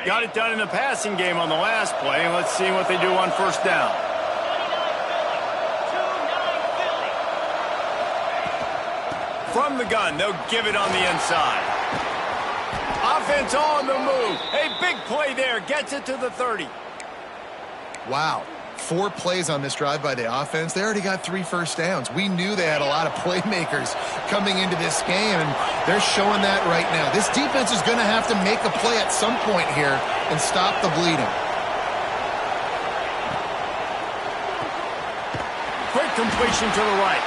Got it done in the passing game on the last play, and let's see what they do on first down. From the gun, they'll give it on the inside. Offense on the move. A big play there. Gets it to the 30. Wow. 4 plays on this drive by the offense. They already got 3 first downs. We knew they had a lot of playmakers coming into this game, and they're showing that right now. This defense is going to have to make a play at some point here and stop the bleeding. Quick completion to the right.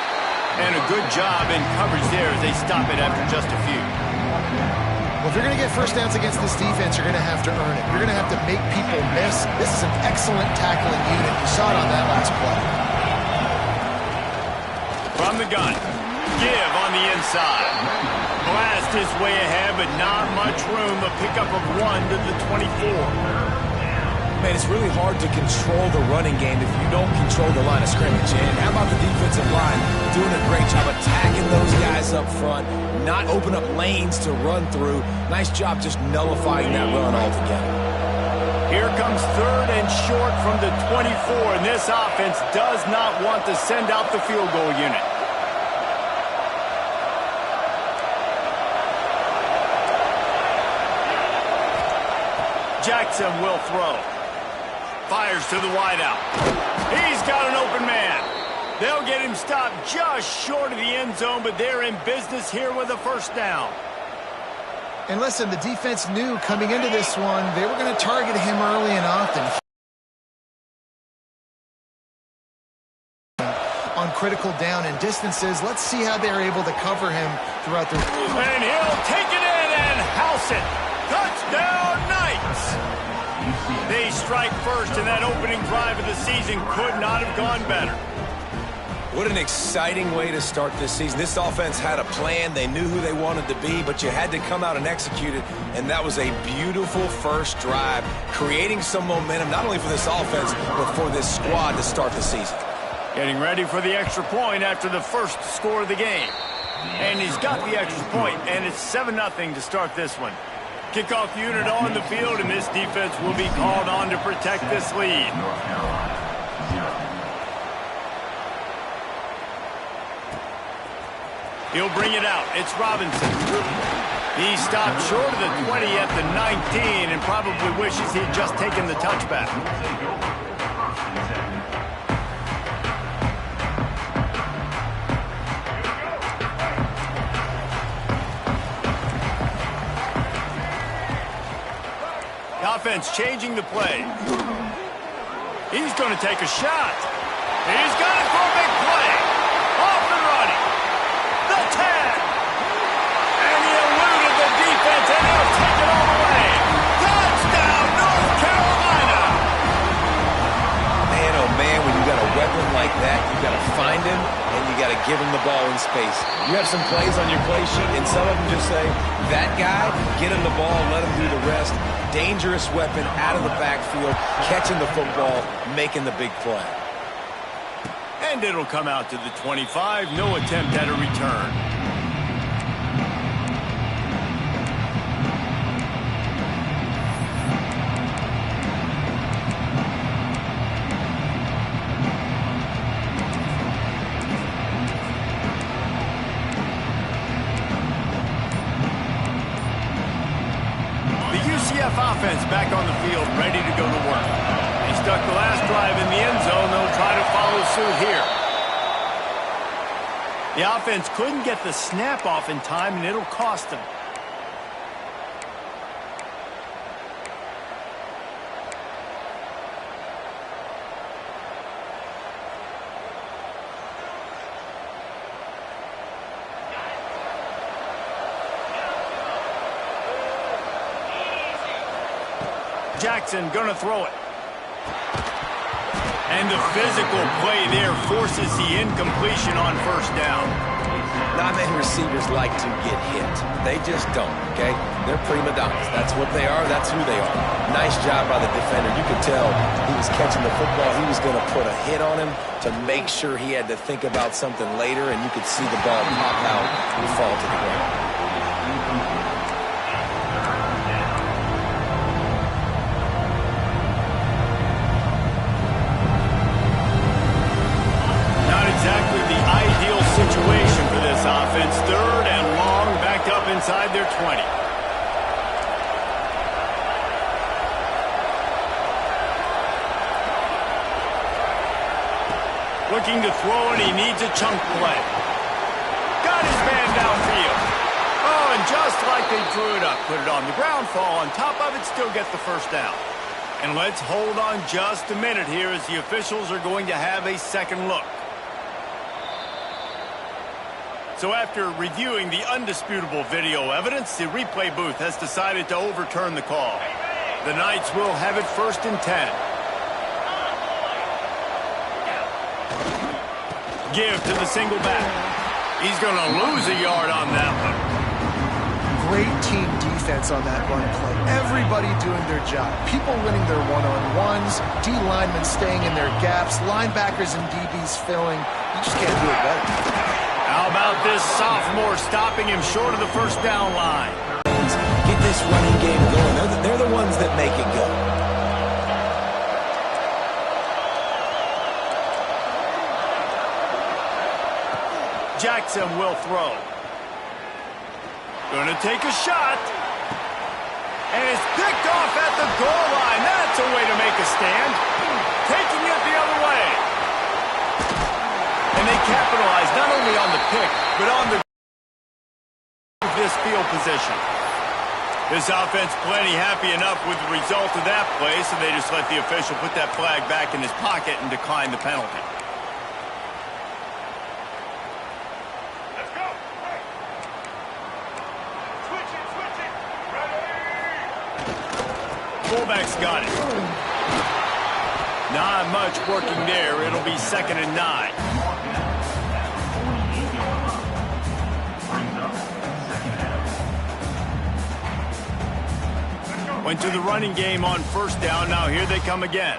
And a good job in coverage there as they stop it after just a few. Well, if you're going to get first downs against this defense, you're going to have to earn it. You're going to have to make people miss. This is an excellent tackling unit. You saw it on that last play. From the gun. Give on the inside. Blast his way ahead, but not much room. A pickup of 1 to the 24. Man, it's really hard to control the running game if you don't control the line of scrimmage. And how about the defensive line doing a great job attacking those guys up front, not open up lanes to run through. Nice job just nullifying that run altogether. Here comes 3rd and short from the 24, and this offense does not want to send out the field goal unit. Jackson will throw. Fires to the wideout. He's got an open man. They'll get him stopped just short of the end zone, but they're in business here with a first down. And listen, the defense knew coming into this one, they were going to target him early and often. On critical down and distances, let's see how they're able to cover him throughout the... And he'll take it in and house it. Touchdown, Knights! They strike first, and that opening drive of the season could not have gone better. What an exciting way to start this season. This offense had a plan. They knew who they wanted to be, but you had to come out and execute it, and that was a beautiful first drive, creating some momentum, not only for this offense, but for this squad to start the season. Getting ready for the extra point after the first score of the game. And he's got the extra point, and it's 7-0 to start this one. Kickoff unit on the field, and this defense will be called on to protect this lead. He'll bring it out. It's Robinson. He stopped short of the 20 at the 19 and probably wishes he'd just taken the touchback. Offense changing the play. He's going to take a shot. He's got it for a big play. Off and running. The 10. And he eluded the defense, and he'll take it all the way. Touchdown, North Carolina. Man, oh man, when you got a weapon like that, you got to find him, and you got to give him the ball in space. You have some plays on your play sheet, and some of them just say, that guy, get him the ball, let him do the rest. Dangerous weapon out of the backfield, catching the football, making the big play. And it'll come out to the 25. No attempt at a return. Offense back on the field, ready to go to work. They stuck the last drive in the end zone. They'll try to follow suit here. The offense couldn't get the snap off in time, and it'll cost them. Jackson gonna throw it. And the physical play there forces the incompletion on first down. Not many receivers like to get hit. They just don't, okay? They're prima donnas. That's what they are. That's who they are. Nice job by the defender. You could tell he was catching the football. He was going to put a hit on him to make sure he had to think about something later, and you could see the ball pop out and fall to the ground. Looking to throw, and he needs a chunk play. Got his man downfield. Oh, and just like they drew it up, put it on the ground, fall on top of it, still get the first down. And let's hold on just a minute here as the officials are going to have a second look. So after reviewing the undisputable video evidence, the replay booth has decided to overturn the call. The Knights will have it 1st and 10. Give to the single back. He's going to lose a yard on that one. Great team defense on that run play. Everybody doing their job. People winning their one-on-ones, D linemen staying in their gaps, linebackers and DBs filling. You just can't do it better. How about this sophomore stopping him short of the first down line? Get this running game going. They're the ones that make it go. Jackson will throw. Going to take a shot. And it's picked off at the goal line. That's a way to make a stand. Taking it the other way. And they capitalize not only on the pick, but on this field position. This offense plenty happy enough with the result of that play, so they just let the official put that flag back in his pocket and decline the penalty. Fullback's got it. Not much working there. It'll be 2nd and 9. Went to the running game on 1st down. Now here they come again.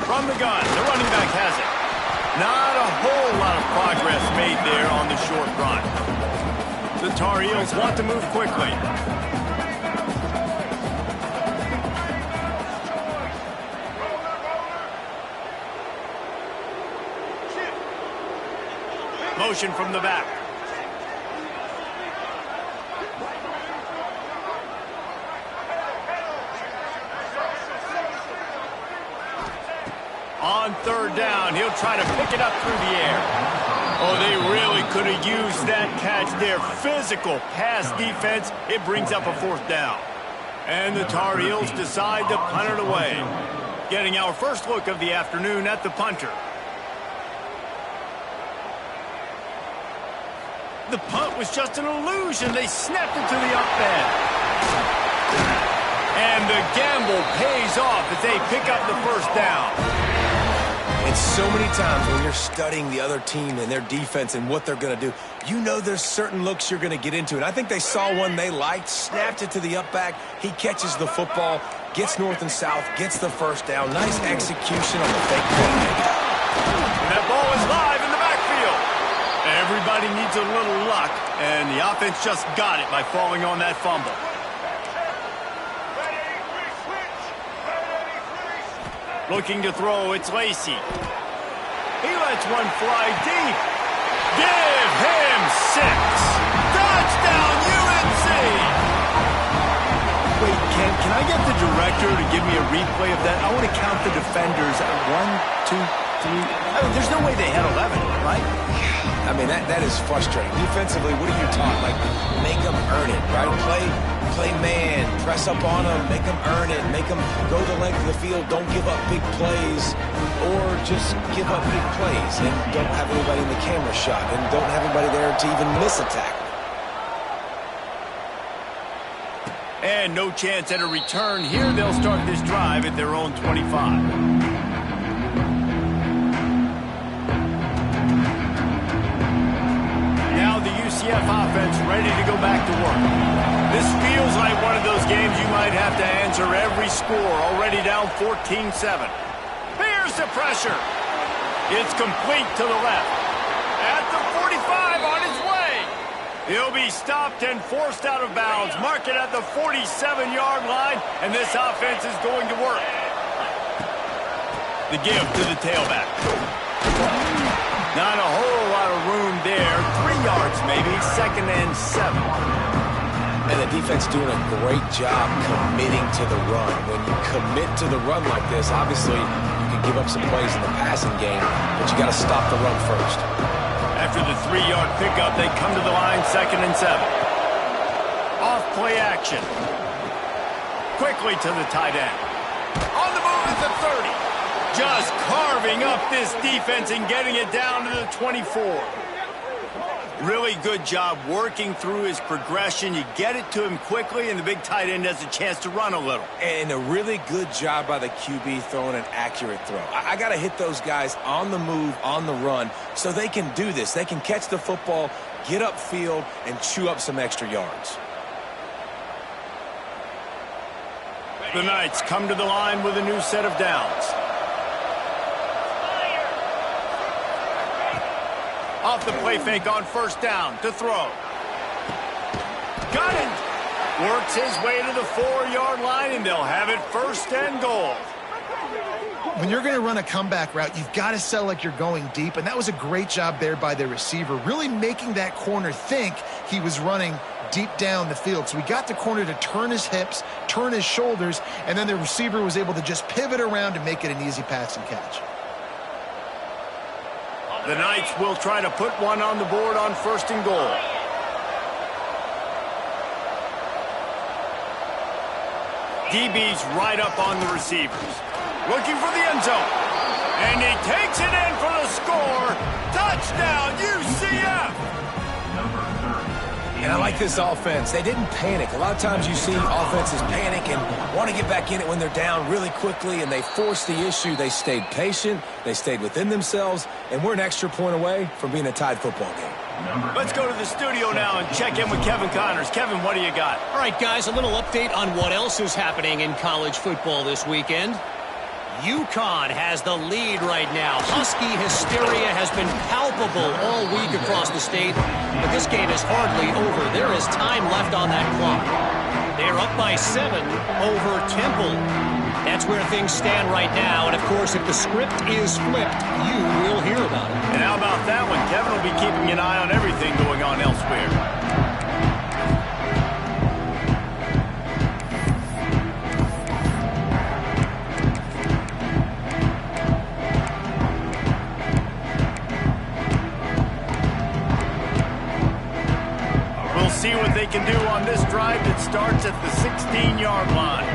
From the gun, the running back has it. Not a whole lot of progress made there on the short run. The Tar Heels want to move quickly. Motion from the back. On 3rd down, he'll try to pick it up through the air. Oh, they really could have used that catch there. Physical pass defense. It brings up a 4th down. And the Tar Heels decide to punt it away. Getting our first look of the afternoon at the punter. The punt was just an illusion. They snapped it to the up end. And the gamble pays off as they pick up the 1st down. And so many times when you're studying the other team and their defense and what they're going to do, you know there's certain looks you're going to get into. And I think they saw one they liked, snapped it to the up back. He catches the football, gets north and south, gets the 1st down. Nice execution on the fake play. That ball is live in the backfield. Everybody needs a little luck, and the offense just got it by falling on that fumble. Looking to throw, it's Lacey. He lets one fly deep. Give him 6. Touchdown, UNC! Wait, can I get the director to give me a replay of that? I want to count the defenders. 1, 2, 3. I mean, there's no way they had 11, right? I mean, that is frustrating. Defensively, what are you taught? Like, make them earn it, right? Play man, press up on them, make them earn it, make them go the length of the field, don't give up big plays, or just give up big plays and don't have anybody in the camera shot and don't have anybody there to even miss a tackle. And no chance at a return here. They'll start this drive at their own 25. UCF offense ready to go back to work. This feels like one of those games you might have to answer every score. Already down 14-7. Here's the pressure. It's complete to the left. At the 45 on his way. He'll be stopped and forced out of bounds. Mark it at the 47-yard line, and this offense is going to work. The give to the tailback. Not a whole lot of room there. 3 yards maybe, 2nd and 7. And the defense doing a great job committing to the run. When you commit to the run like this, obviously you can give up some plays in the passing game, but you got to stop the run first. After the 3-yard pickup, they come to the line, 2nd and 7. Off play action. Quickly to the tight end. On the move at the 30. Just carving up this defense and getting it down to the 24. Really good job working through his progression. You get it to him quickly, and the big tight end has a chance to run a little. And a really good job by the QB throwing an accurate throw. I got to hit those guys on the move, on the run, so they can do this. They can catch the football, get upfield, and chew up some extra yards. The Knights come to the line with a new set of downs. Off the play fake on 1st down to throw. Got it. Works his way to the 4-yard line, and they'll have it 1st and goal. When you're going to run a comeback route, you've got to sell like you're going deep, and that was a great job there by the receiver, really making that corner think he was running deep down the field. So we got the corner to turn his hips, turn his shoulders, and then the receiver was able to just pivot around and make it an easy pass and catch. The Knights will try to put one on the board on 1st and goal. DB's right up on the receivers. Looking for the end zone. And he takes it in for the score. Touchdown, UCF! And I like this offense. They didn't panic. A lot of times you see offenses panic and want to get back in it when they're down really quickly, and they forced the issue. They stayed patient. They stayed within themselves, and we're an extra point away from being a tied football game. Let's go to the studio now and check in with Kevin Connors. Kevin, what do you got? All right, guys, a little update on what else is happening in college football this weekend. UConn has the lead right now. Husky hysteria has been palpable all week across the state, but this game is hardly over. There is time left on that clock. They're up by 7 over Temple. That's where things stand right now, and of course, if the script is flipped, you will hear about it. And how about that one? Kevin will be keeping an eye on everything going on elsewhere. See what they can do on this drive that starts at the 16-yard line.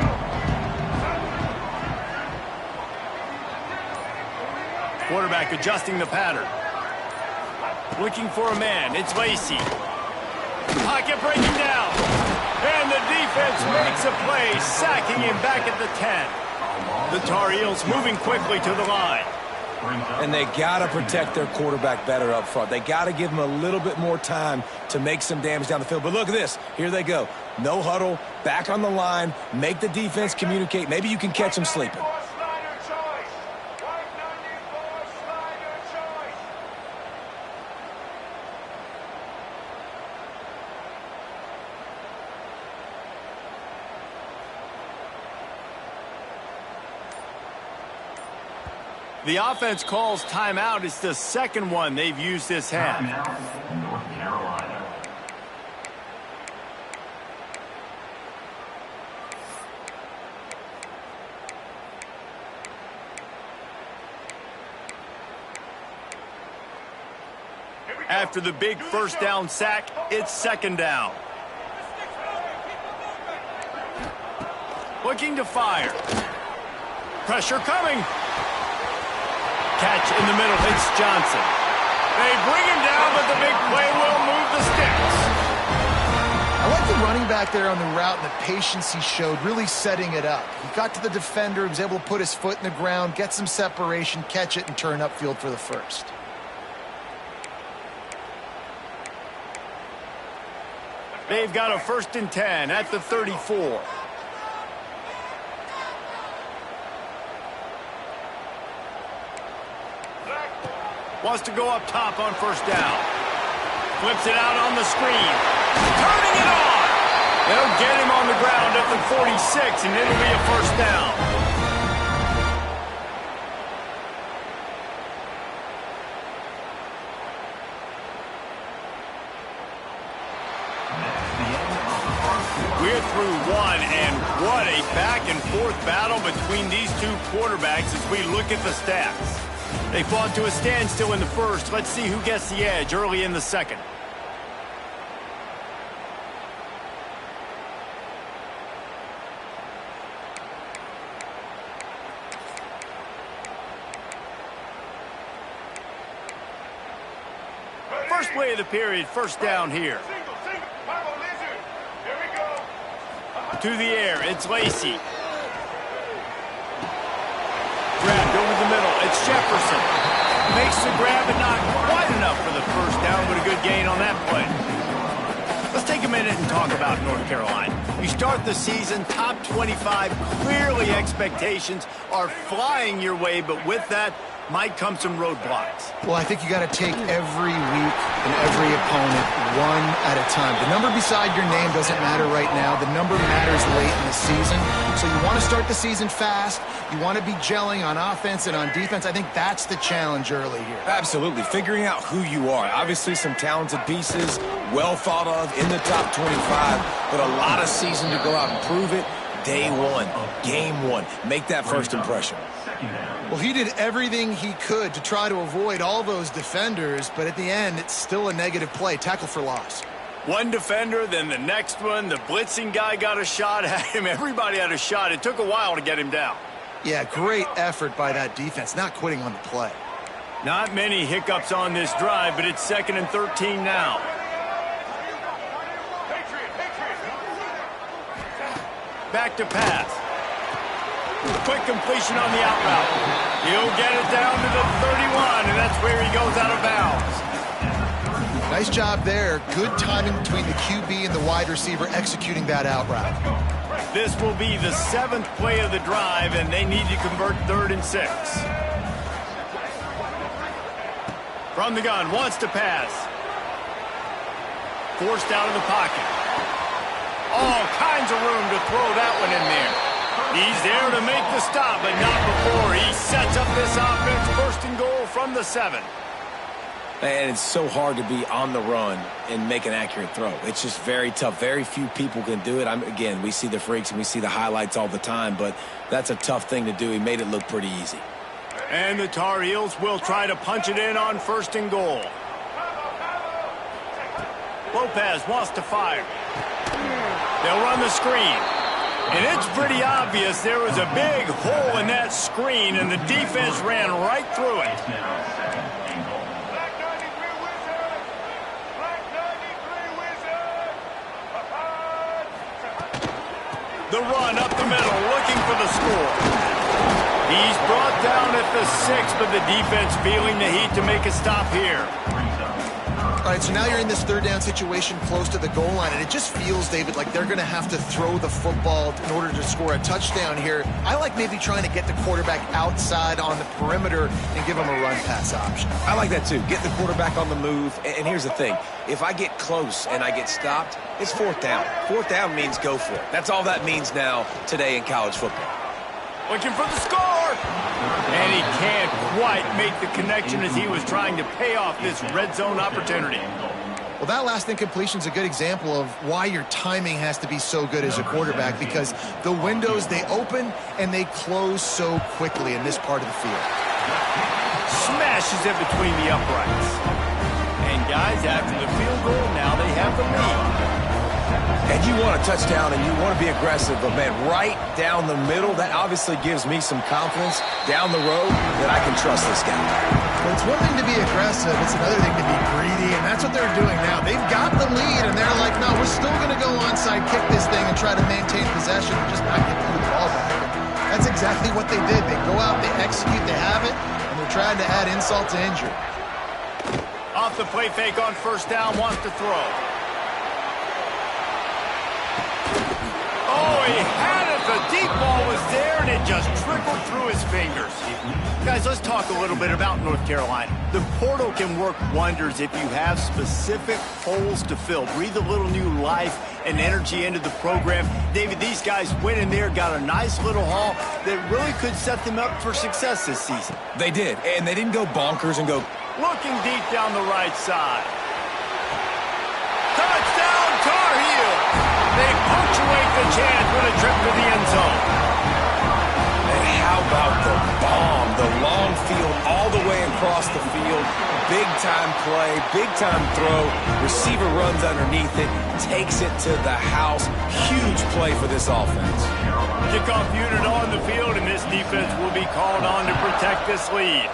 Quarterback adjusting the pattern. Looking for a man. It's Lacey. Pocket breaking down. And the defense makes a play, sacking him back at the 10. The Tar Heels moving quickly to the line. And they got to protect their quarterback better up front. They got to give him a little bit more time to make some damage down the field. But look at this. Here they go. No huddle, back on the line, make the defense communicate. Maybe you can catch them sleeping. The offense calls timeout. It's the second one they've used this half. North Carolina. After the big 1st down sack, it's 2nd down. Looking to fire. Pressure coming. Catch in the middle, it's Johnson. They bring him down, but the big play will move the sticks. I like the running back there on the route and the patience he showed, really setting it up. He got to the defender, he was able to put his foot in the ground, get some separation, catch it, and turn upfield for the first. They've got a 1st and 10 at the 34. Wants to go up top on 1st down. Flips it out on the screen. Turning it on. They'll get him on the ground at the 46, and it'll be a 1st down. We're through 1 one, and what a back-and-forth battle between these two quarterbacks as we look at the stats. They fought to a standstill in the first. Let's see who gets the edge early in the second. First play of the period, first down here. To the air, it's Lacy. Grabbed over the middle, it's Jefferson. Makes the grab, but not quite enough for the first down, but a good gain on that play. Let's take a minute and talk about North Carolina. You start the season, top 25, clearly expectations are flying your way, but with that might come some roadblocks. Well, I think you got to take every week and every opponent one at a time. The number beside your name doesn't matter right now. The number matters late in the season. So you want to start the season fast. You want to be gelling on offense and on defense. I think that's the challenge early here. Absolutely. Figuring out who you are. Obviously some talented pieces, well thought of in the top 25, but a lot of season to go out and prove it. Day one, game one. Make that first impression. Well, he did everything he could to try to avoid all those defenders, but at the end, it's still a negative play. Tackle for loss. One defender, then the next one. The blitzing guy got a shot at him. Everybody had a shot. It took a while to get him down. Yeah, great effort by that defense, not quitting on the play. Not many hiccups on this drive, but it's 2nd and 13 now. Back to pass. Quick completion on the out route. He'll get it down to the 31, and that's where he goes out of bounds. Nice job there. Good timing between the QB and the wide receiver executing that out route. This will be the 7th play of the drive, and they need to convert 3rd and 6. From the gun, wants to pass. Forced out of the pocket. All kinds of room to throw that one in there. He's there to make the stop, but not before he sets up this offense. 1st and goal from the 7. And it's so hard to be on the run and make an accurate throw. It's just very tough. Very few people can do it. Again, we see the freaks and we see the highlights all the time, but that's a tough thing to do. He made it look pretty easy. And the Tar Heels will try to punch it in on 1st and goal. Lopez wants to fire. They'll run the screen. And it's pretty obvious there was a big hole in that screen, and the defense ran right through it. The run up the middle, looking for the score. He's brought down at the 6, but the defense feeling the heat to make a stop here. All right, so now you're in this 3rd down situation close to the goal line, and it just feels, David, like they're going to have to throw the football in order to score a touchdown here. I like maybe trying to get the quarterback outside on the perimeter and give him a run-pass option. I like that too. Get the quarterback on the move. And here's the thing. If I get close and I get stopped, it's 4th down. 4th down means go for it. That's all that means now today in college football. Looking for the score! And he can't quite make the connection as he was trying to pay off this red zone opportunity. Well, that last incompletion is a good example of why your timing has to be so good as a quarterback, because the windows, they open and they close so quickly in this part of the field. Smashes it between the uprights. And guys, after the field goal, now they have the lead. And you want a touchdown and you want to be aggressive, but man, right down the middle, that obviously gives me some confidence down the road that I can trust this guy. Well, it's one thing to be aggressive, it's another thing to be greedy, and that's what they're doing now. They've got the lead, and they're like, no, we're still going to go onside, kick this thing, and try to maintain possession and just not get the ball back. That's exactly what they did. They go out, they execute, they have it, and they're trying to add insult to injury. Off the play fake on 1st down, wants to throw. Oh, he had it. The deep ball was there, and it just trickled through his fingers. Guys, let's talk a little bit about North Carolina. The portal can work wonders if you have specific holes to fill. Breathe a little new life and energy into the program. David, these guys went in there, got a nice little haul that really could set them up for success this season. They did, and they didn't go bonkers and go... Looking deep down the right side. Touchdown, Tar Heels! They punctuate a chance with a trip to the end zone. And how about the bomb? The long field all the way across the field. Big-time play, big-time throw. Receiver runs underneath it, takes it to the house. Huge play for this offense. Kickoff unit on the field, and this defense will be called on to protect this lead.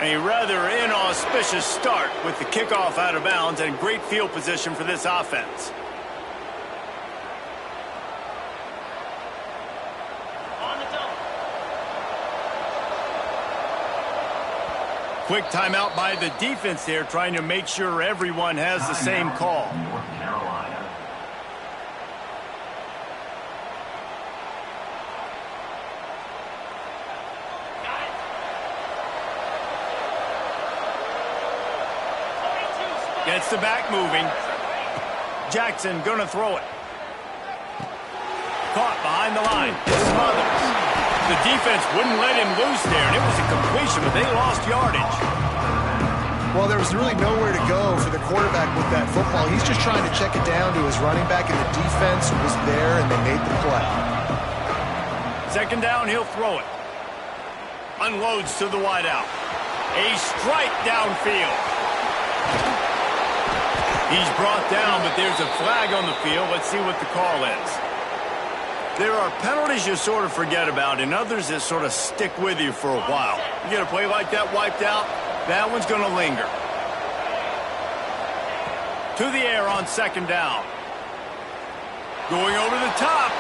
A rather inauspicious start with the kickoff out of bounds and great field position for this offense. Quick timeout by the defense there, trying to make sure everyone has the same call. North Carolina. Gets the back moving. Jackson gonna throw it. Caught behind the line. Smothers. The defense wouldn't let him loose there, and it was a completion, but they lost yardage. Well, there was really nowhere to go for the quarterback with that football. He's just trying to check it down to his running back, and the defense was there, and they made the play. Second down, he'll throw it. Unloads to the wideout. A strike downfield. He's brought down, but there's a flag on the field. Let's see what the call is. There are penalties you sort of forget about, and others that sort of stick with you for a while. You get a play like that wiped out, that one's going to linger. To the air on second down. Going over the top.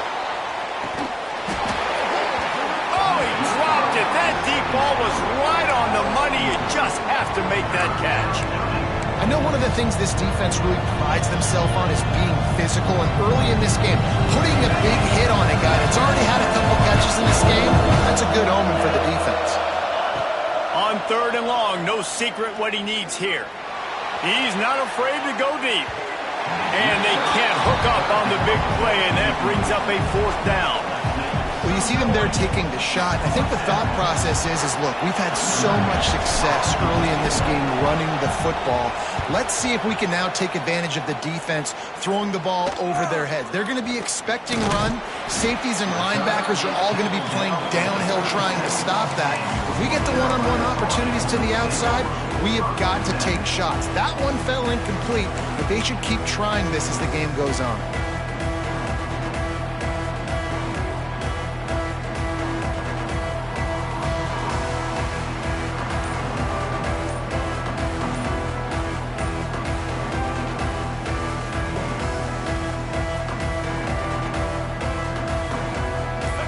Oh, he dropped it. That deep ball was right on the money. You just have to make that catch. I know one of the things this defense really prides themselves on is being physical, and early in this game, putting a big hit on a guy that's already had a couple catches in this game, that's a good omen for the defense. On third and long, no secret what he needs here. He's not afraid to go deep. And they can't hook up on the big play, and that brings up a fourth down. Well, you see them there taking the shot. I think the thought process is look, we've had so much success early in this game running the football. Let's see if we can now take advantage of the defense throwing the ball over their heads. They're going to be expecting run. Safeties and linebackers are all going to be playing downhill trying to stop that. If we get the one-on-one opportunities to the outside, we have got to take shots. That one fell incomplete, but they should keep trying this as the game goes on.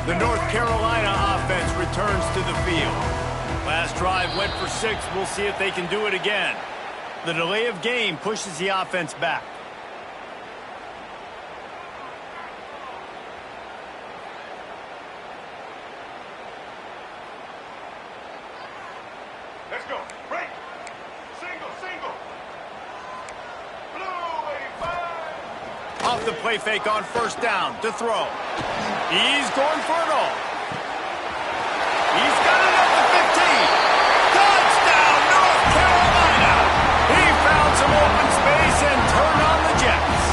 The North Carolina offense returns to the field. Last drive went for 6. We'll see if they can do it again. The delay of game pushes the offense back. Let's go. Break. Single. Blue 85. Off the play fake on first down to throw. He's going for it all. He's got it up to 15. Touchdown, North Carolina. He found some open space and turned on the Jets.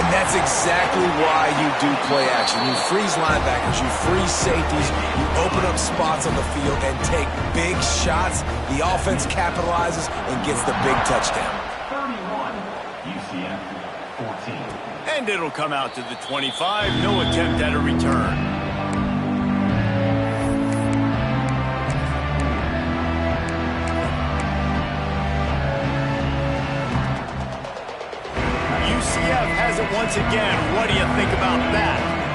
And that's exactly why you do play action. You freeze linebackers, you freeze safeties, you open up spots on the field and take big shots. The offense capitalizes and gets the big touchdown. 31. UCF 14. And it'll come out to the 25. No attempt at a return. UCF has it once again. What do you think about that?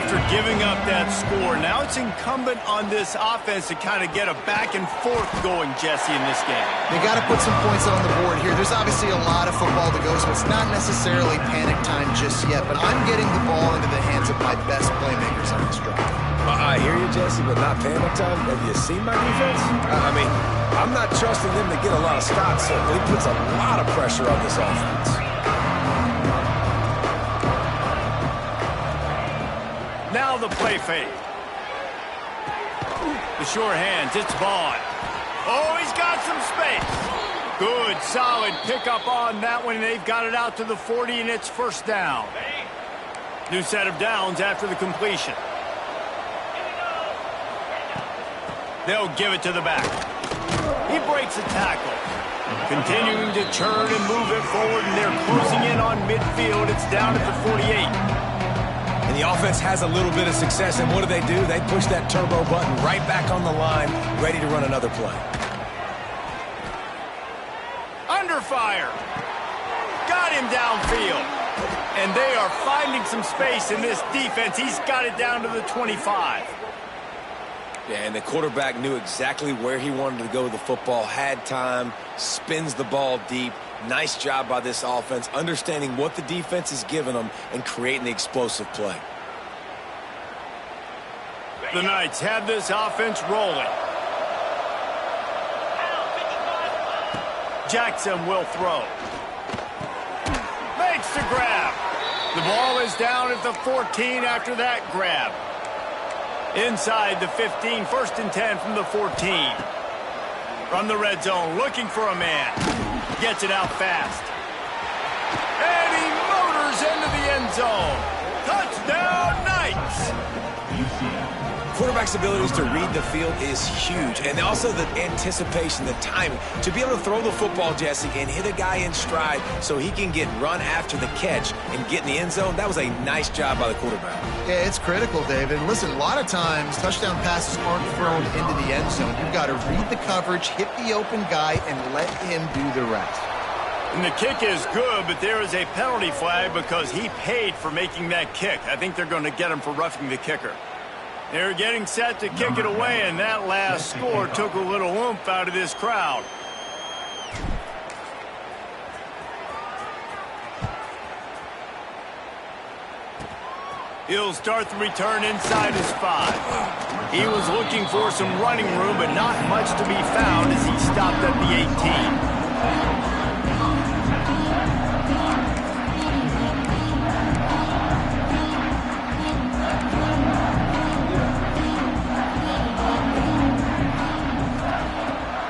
After giving up that score, now it's incumbent on this offense to kind of get a back and forth going, Jesse, in this game. They got to put some points on the board here. There's obviously a lot of football to go, so it's not necessarily panic time just yet, but I'm getting the ball into the hands of my best playmakers on this drive. I hear you, Jesse, but not panic time. Have you seen my defense? I mean, I'm not trusting them to get a lot of stops, so it puts a lot of pressure on this offense. Now the play fake. The sure hands, it's Vaughn. Oh, he's got some space. Good, solid pickup on that one. They've got it out to the 40, and it's first down. New set of downs after the completion. They'll give it to the back. He breaks a tackle. Continuing to churn and move it forward, and they're closing in on midfield. It's down at the 48. And the offense has a little bit of success, and what do? They push that turbo button right back on the line, ready to run another play. Under fire. Got him downfield. And they are finding some space in this defense. He's got it down to the 25. Yeah, and the quarterback knew exactly where he wanted to go with the football, had time, spins the ball deep. Nice job by this offense, understanding what the defense is giving them and creating the explosive play. The Knights have this offense rolling. Jackson will throw. Makes the grab. The ball is down at the 14 after that grab. Inside the 15, 1st and 10 from the 14. From the red zone, looking for a man. Gets it out fast. And he motors into the end zone. Touchdown, Knights! Quarterback's abilities to read the field is huge, and also the anticipation, the timing. To be able to throw the football, Jesse, and hit a guy in stride so he can get run after the catch and get in the end zone, that was a nice job by the quarterback. Yeah, it's critical, David. Listen, a lot of times touchdown passes aren't thrown into the end zone. You've got to read the coverage, hit the open guy, and let him do the rest. And the kick is good, but there is a penalty flag because he paid for making that kick. I think they're going to get him for roughing the kicker. They're getting set to kick it away, and that last score took a little oomph out of this crowd. He'll start the return inside his 5. He was looking for some running room, but not much to be found as he stopped at the 18.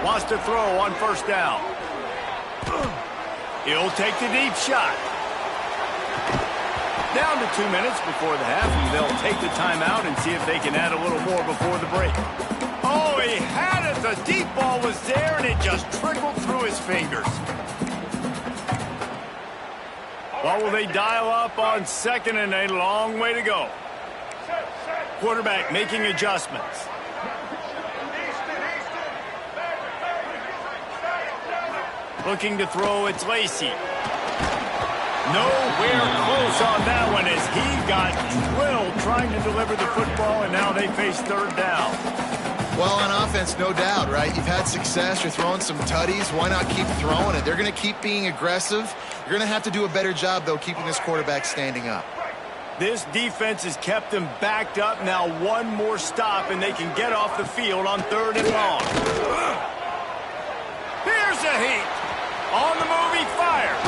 Wants to throw on 1st down. He'll take the deep shot. Down to 2 minutes before the half, and they'll take the timeout and see if they can add a little more before the break. Oh, he had it. The deep ball was there, and it just trickled through his fingers. What will they dial up on 2nd and a long way to go? Quarterback making adjustments. Looking to throw, it's Lacey. Nowhere close on that one as he got drilled trying to deliver the football, and now they face 3rd down. Well, on offense, no doubt, right? You've had success. You're throwing some tutties. Why not keep throwing it? They're going to keep being aggressive. You're going to have to do a better job, though, keeping this quarterback standing up. This defense has kept them backed up. Now one more stop, and they can get off the field on 3rd and long. Here's a heat. On the move, he fires.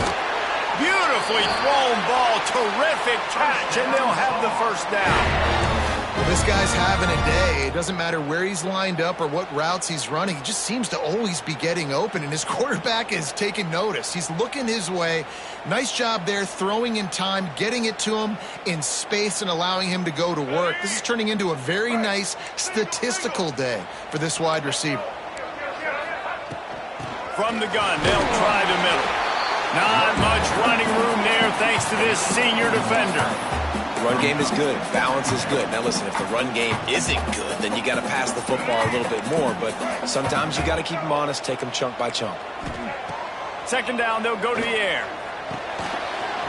Beautifully thrown ball. Terrific catch, and they'll have the 1st down. This guy's having a day. It doesn't matter where he's lined up or what routes he's running. He just seems to always be getting open, and his quarterback is taking notice. He's looking his way. Nice job there, throwing in time, getting it to him in space and allowing him to go to work. This is turning into a very nice statistical day for this wide receiver. From the gun, they'll try the middle. Not much running room there thanks to this senior defender. The run game is good. Balance is good. Now, listen, if the run game isn't good, then you got to pass the football a little bit more. But sometimes you got to keep them honest, take them chunk by chunk. 2nd down, they'll go to the air.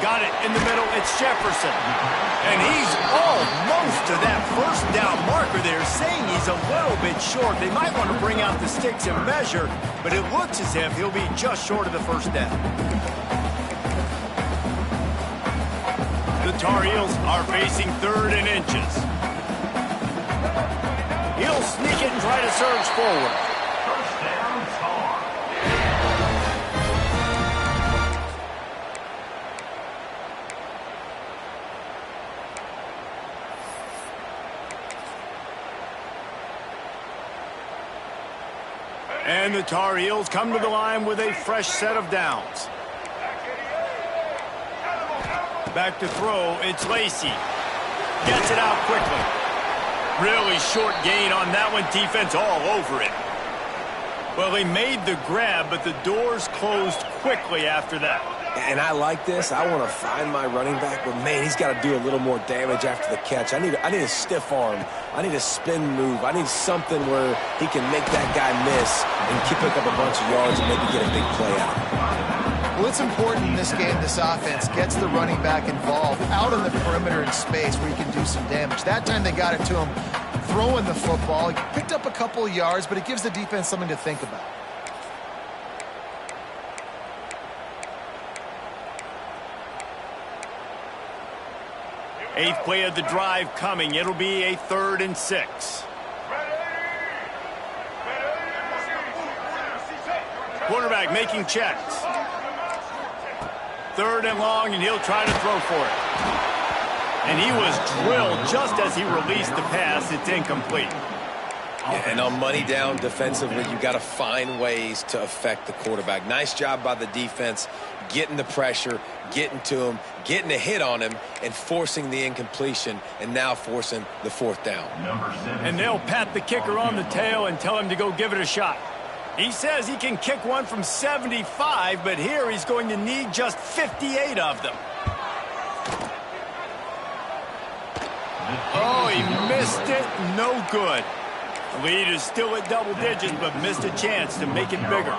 Got it in the middle. It's Jefferson. And he's almost to that 1st down marker there, saying he's a little bit short. They might want to bring out the sticks and measure, but it looks as if he'll be just short of the 1st down. The Tar Heels are facing 3rd and inches. He'll sneak it and try to surge forward. First down, Tar. And the Tar Heels come to the line with a fresh set of downs. Back to throw, it's Lacy. Gets it out quickly. Really short gain on that one, defense all over it. Well, he made the grab, but the doors closed quickly after that. And I like this. I want to find my running back, but man, he's got to do a little more damage after the catch. I need a stiff arm. I need a spin move. I need something where he can make that guy miss and pick up a bunch of yards and maybe get a big play out. Well, it's important in this game, this offense gets the running back involved out on the perimeter in space where he can do some damage. That time they got it to him throwing the football. He picked up a couple of yards, but it gives the defense something to think about. Eighth play of the drive coming. It'll be a 3rd and 6. Quarterback making checks. 3rd and long, and he'll try to throw for it. And he was drilled just as he released the pass. It's incomplete. And on money down defensively, you got to find ways to affect the quarterback. Nice job by the defense, getting the pressure, getting to him, getting a hit on him, and forcing the incompletion, and now forcing the 4th down. And they'll pat the kicker on the tail and tell him to go give it a shot. He says he can kick one from 75, but here he's going to need just 58 of them. Oh, he missed it. No good. The lead is still at double digits, but missed a chance to make it bigger.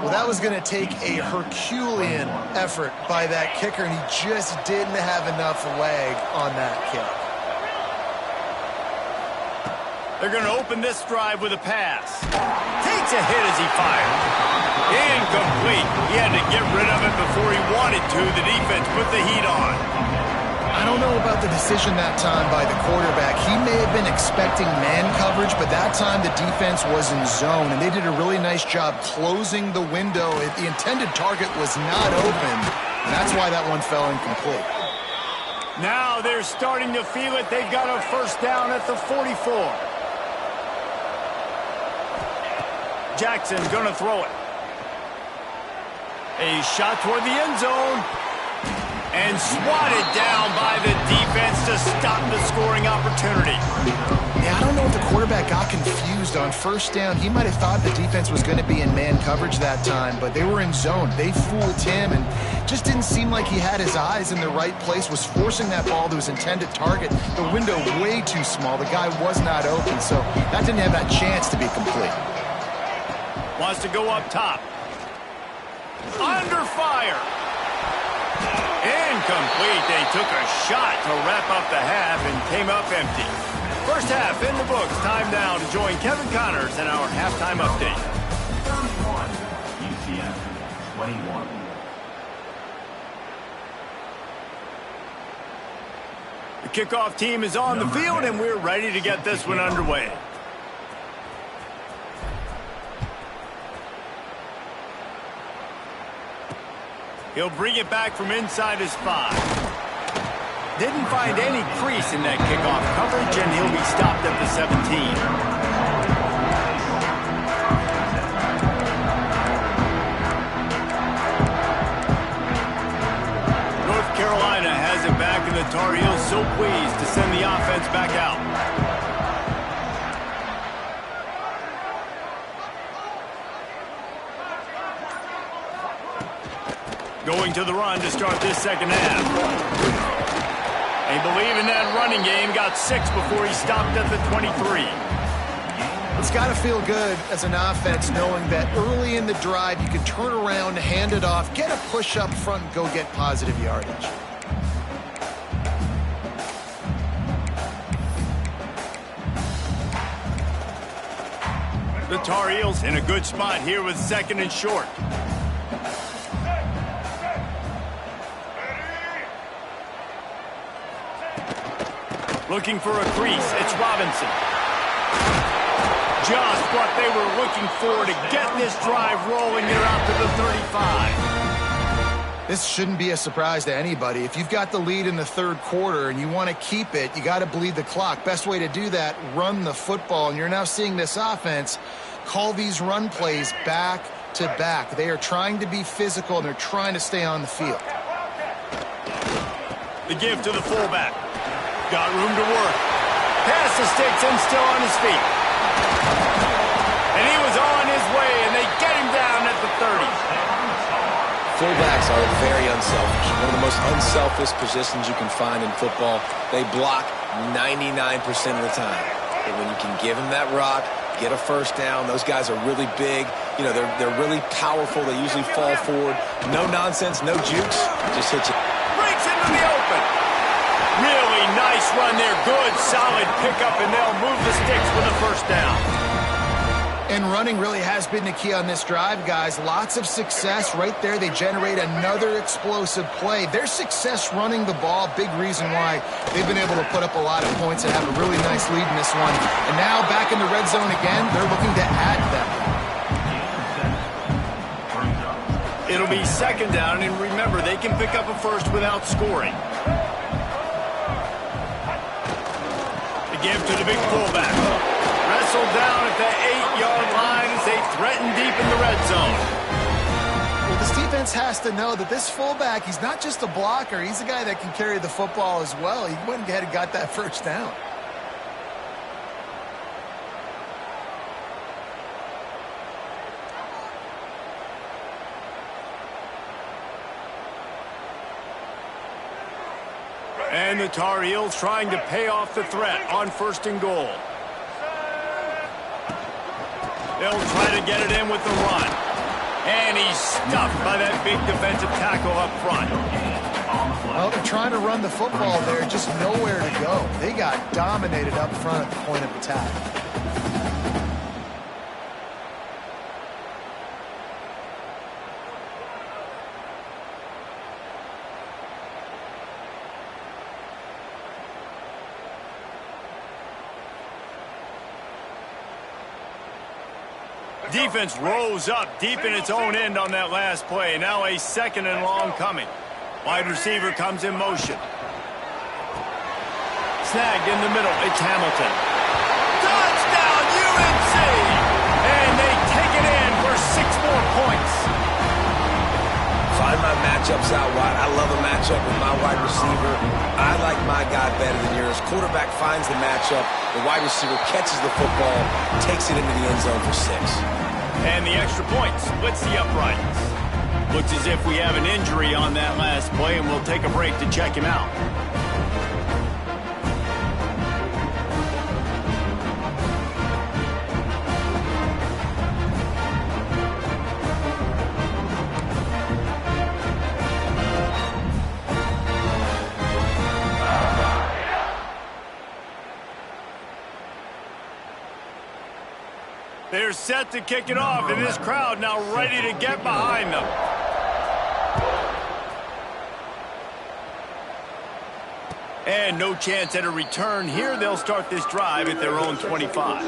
Well, that was going to take a Herculean effort by that kicker, and he just didn't have enough leg on that kick. They're going to open this drive with a pass. Takes a hit as he fired. Incomplete. He had to get rid of it before he wanted to. The defense put the heat on. I don't know about the decision that time by the quarterback. He may have been expecting man coverage, but that time the defense was in zone, and they did a really nice job closing the window. The intended target was not open, and that's why that one fell incomplete. Now they're starting to feel it. They've got a 1st down at the 44. Jackson gonna throw it. A shot toward the end zone. And swatted down by the defense to stop the scoring opportunity. Yeah, I don't know if the quarterback got confused on 1st down. He might have thought the defense was going to be in man coverage that time, but they were in zone. They fooled him and just didn't seem like he had his eyes in the right place, was forcing that ball to his intended target. The window way too small. The guy was not open, so that didn't have that chance to be complete. Wants to go up top. Under fire. Incomplete. They took a shot to wrap up the half and came up empty. 1st half in the books. Time now to join Kevin Connors in our halftime update. 31, UCF 21. The kickoff team is on the field, and we're ready to get this one underway. He'll bring it back from inside his 5. Didn't find any crease in that kickoff coverage, and he'll be stopped at the 17. North Carolina has it back, and the Tar Heels so pleased to send the offense back out. Going to the run to start this 2nd half. They believe in that running game. Got 6 before he stopped at the 23. It's got to feel good as an offense knowing that early in the drive you can turn around, hand it off, get a push up front, and go get positive yardage. The Tar Heels in a good spot here with 2nd and short. Looking for a crease. It's Robinson. Just what they were looking for to get this drive rolling. They're out to the 35. This shouldn't be a surprise to anybody. If you've got the lead in the 3rd quarter and you want to keep it, you got to bleed the clock. Best way to do that, run the football. And you're now seeing this offense call these run plays back to back. They are trying to be physical, and they're trying to stay on the field. The give to the fullback. Got room to work. Pass the sticks and still on his feet. And he was on his way, and they get him down at the 30. Fullbacks are very unselfish. One of the most unselfish positions you can find in football. They block 99% of the time. But when you can give them that rock, get a first down, those guys are really big. You know, they're really powerful. They usually fall forward. No nonsense, no jukes. Just hit you. Breaks into the open. Really nice run there. Good, solid pickup, and they'll move the sticks for the first down. And running really has been the key on this drive, guys. Lots of success right there. They generate another explosive play. Their success running the ball, big reason why they've been able to put up a lot of points and have a really nice lead in this one. And now back in the red zone again, they're looking to add them. It'll be second down, and remember, they can pick up a first without scoring. The give to the big fullback. Wrestled down at the 8-yard line as they threaten deep in the red zone. Well, this defense has to know that this fullback, he's not just a blocker. He's a guy that can carry the football as well. He went ahead and got that first down. And the Tar Heels trying to pay off the threat on first and goal. They'll try to get it in with the run. And he's stuffed by that big defensive tackle up front. Well, they're trying to run the football there, just nowhere to go. They got dominated up front at the point of attack. Defense rose up deep in its own end on that last play. Now a second and long coming. Wide receiver comes in motion. Snagged in the middle. It's Hamilton. Touchdown, UNC! And they take it in for 6 more points. Find my matchups out wide. I love a matchup with my wide receiver. I like my guy better than yours. Quarterback finds the matchup. The wide receiver catches the football, takes it into the end zone for 6. And the extra point splits the uprights. Looks as if we have an injury on that last play, and we'll take a break to check him out. They're set to kick it off, and this crowd now ready to get behind them. And no chance at a return here. They'll start this drive at their own 25.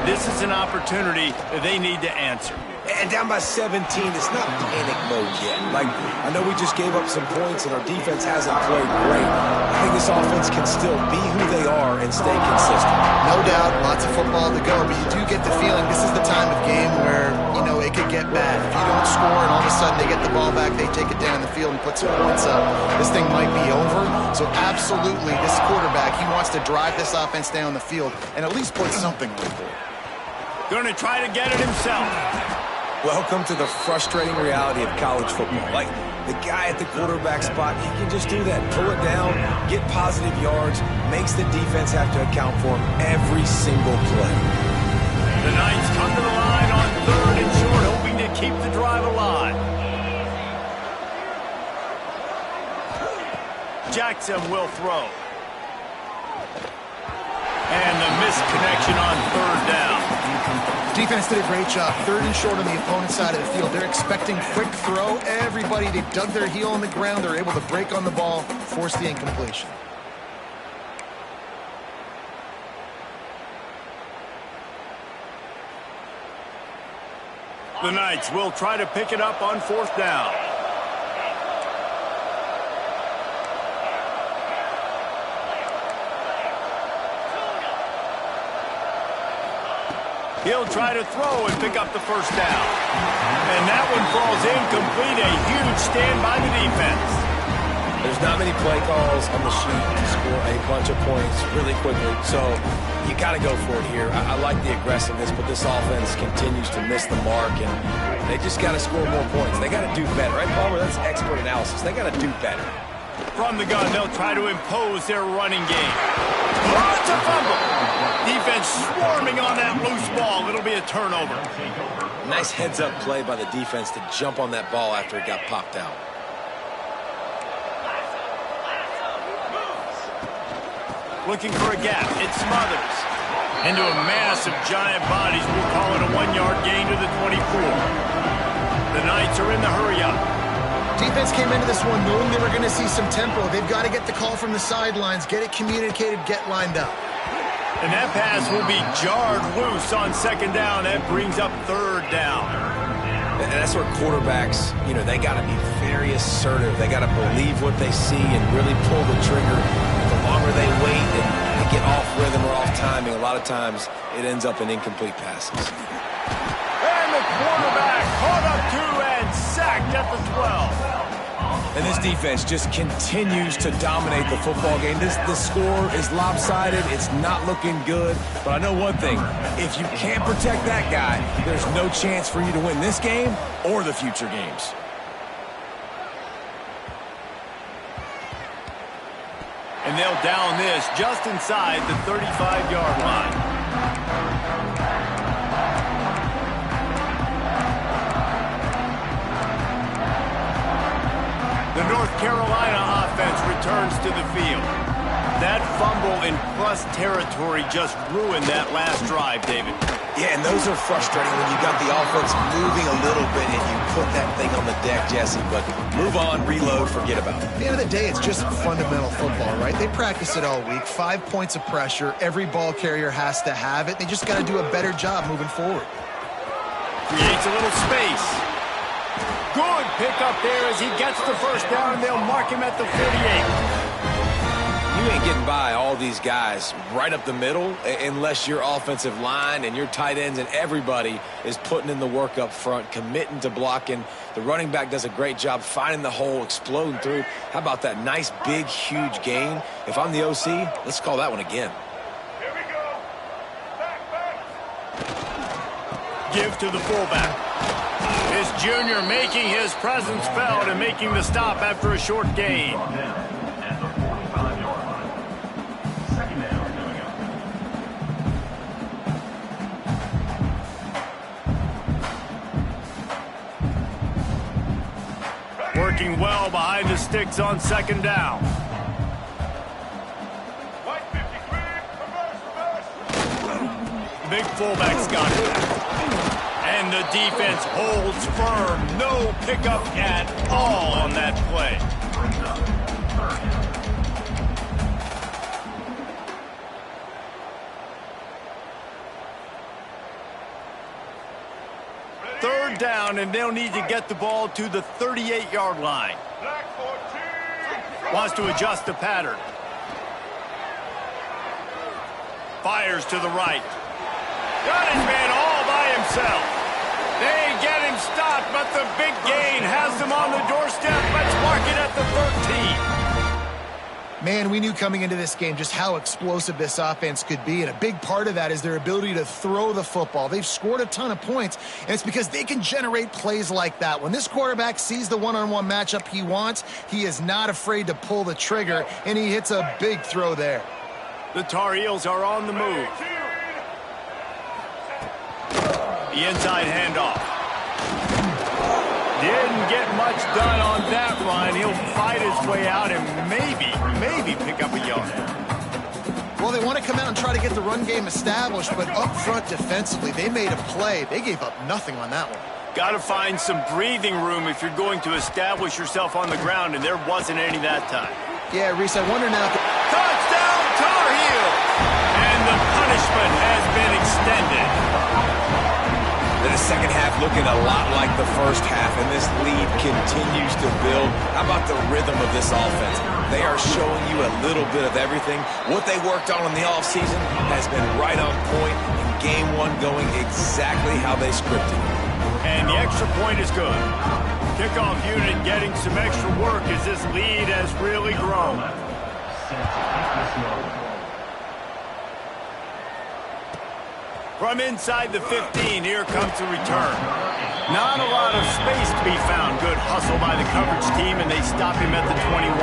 This is an opportunity that they need to answer. And down by 17, it's not panic mode yet. Like, I know we just gave up some points and our defense hasn't played great. I think this offense can still be who they are and stay consistent. No doubt, lots of football to go, but you do get the feeling this is the time of game where, you know, it could get bad. If you don't score and all of a sudden they get the ball back, they take it down the field and put some points up, this thing might be over. So absolutely, this quarterback, he wants to drive this offense down the field and at least put something on the board. Going to try to get it himself. Welcome to the frustrating reality of college football. Like, the guy at the quarterback spot, he can just do that. Pull it down, get positive yards, makes the defense have to account for him every single play. The Knights come to the line on 3rd and short, hoping to keep the drive alive. Jackson will throw. And the missed connection on 3rd down. Defense did a great job. 3rd and short on the opponent's side of the field. They're expecting quick throw. Everybody, they dug their heel on the ground. They're able to break on the ball, force the incompletion. The Knights will try to pick it up on 4th down. He'll try to throw and pick up the 1st down. And that one falls incomplete. A huge stand by the defense. There's not many play calls on the sheet to score a bunch of points really quickly, so you got to go for it here. I like the aggressiveness, but this offense continues to miss the mark, and they just got to score more points. They got to do better, right, Palmer? That's expert analysis. They got to do better. From the gun, they'll try to impose their running game. Oh, it's a fumble! Defense swarming on that loose ball. It'll be a turnover. Nice heads-up play by the defense to jump on that ball after it got popped out. Looking for a gap. It smothers. Into a mass of giant bodies. We'll call it a 1-yard gain to the 24. The Knights are in the hurry-up. Defense came into this one knowing they were going to see some tempo. They've got to get the call from the sidelines, get it communicated, get lined up. And that pass will be jarred loose on 2nd down. That brings up 3rd down. And that's where quarterbacks, they got to be very assertive. They got to believe what they see and really pull the trigger. The longer they wait and they get off rhythm or off timing, a lot of times it ends up in incomplete passes. And the quarterback caught up to and sacked at the 12. And this defense just continues to dominate the football game. This score is lopsided. It's not looking good. But I know one thing. If you can't protect that guy, there's no chance for you to win this game or the future games. And they'll down this just inside the 35-yard line. The North Carolina offense returns to the field. That fumble in plus territory just ruined that last drive, David. Yeah, and those are frustrating when you got the offense moving a little bit and you put that thing on the deck, Jesse. But move on, reload, forget about it. At the end of the day, it's just fundamental football, right? They practice it all week. 5 points of pressure. Every ball carrier has to have it. They just got to do a better job moving forward. Creates a little space. Good pickup there as he gets the 1st down, and they'll mark him at the 48. You ain't getting by all these guys right up the middle unless your offensive line and your tight ends and everybody is putting in the work up front, committing to blocking. The running back does a great job finding the hole, exploding through. How about that nice, big, huge gain? If I'm the OC, let's call that one again. Here we go. Back. Give to the fullback. This junior making his presence felt and making the stop after a short gain. At the 45-yard line. 2nd down coming up. Working well behind the sticks on 2nd down. White 53, reverse. Big fullback's got it. And the defense holds firm. No pickup at all on that play. Third down, and they'll need to get the ball to the 38-yard line. Black 14. Wants to adjust the pattern. Fires to the right. Got his man all by himself. They get him stopped, but the big gain has them on the doorstep. Let's mark it at the 13. Man, we knew coming into this game just how explosive this offense could be, and a big part of that is their ability to throw the football. They've scored a ton of points, and it's because they can generate plays like that. When this quarterback sees the one-on-one matchup he wants, he is not afraid to pull the trigger, and he hits a big throw there. The Tar Heels are on the move. The inside handoff. Didn't get much done on that run. He'll fight his way out and maybe pick up a yard. Well, they want to come out and try to get the run game established, but up front defensively, they made a play. They gave up nothing on that one. Got to find some breathing room if you're going to establish yourself on the ground, and there wasn't any that time. Yeah, Reese, I wonder now. Touchdown, Tar Heels! And the punishment has been extended. The second half looking a lot like the first half, and this lead continues to build. How about the rhythm of this offense? They are showing you a little bit of everything. What they worked on in the offseason has been right on point, and game one going exactly how they scripted it. And the extra point is good. Kickoff unit getting some extra work as this lead has really grown. From inside the 15, here comes the return. Not a lot of space to be found. Good hustle by the coverage team, and they stop him at the 21.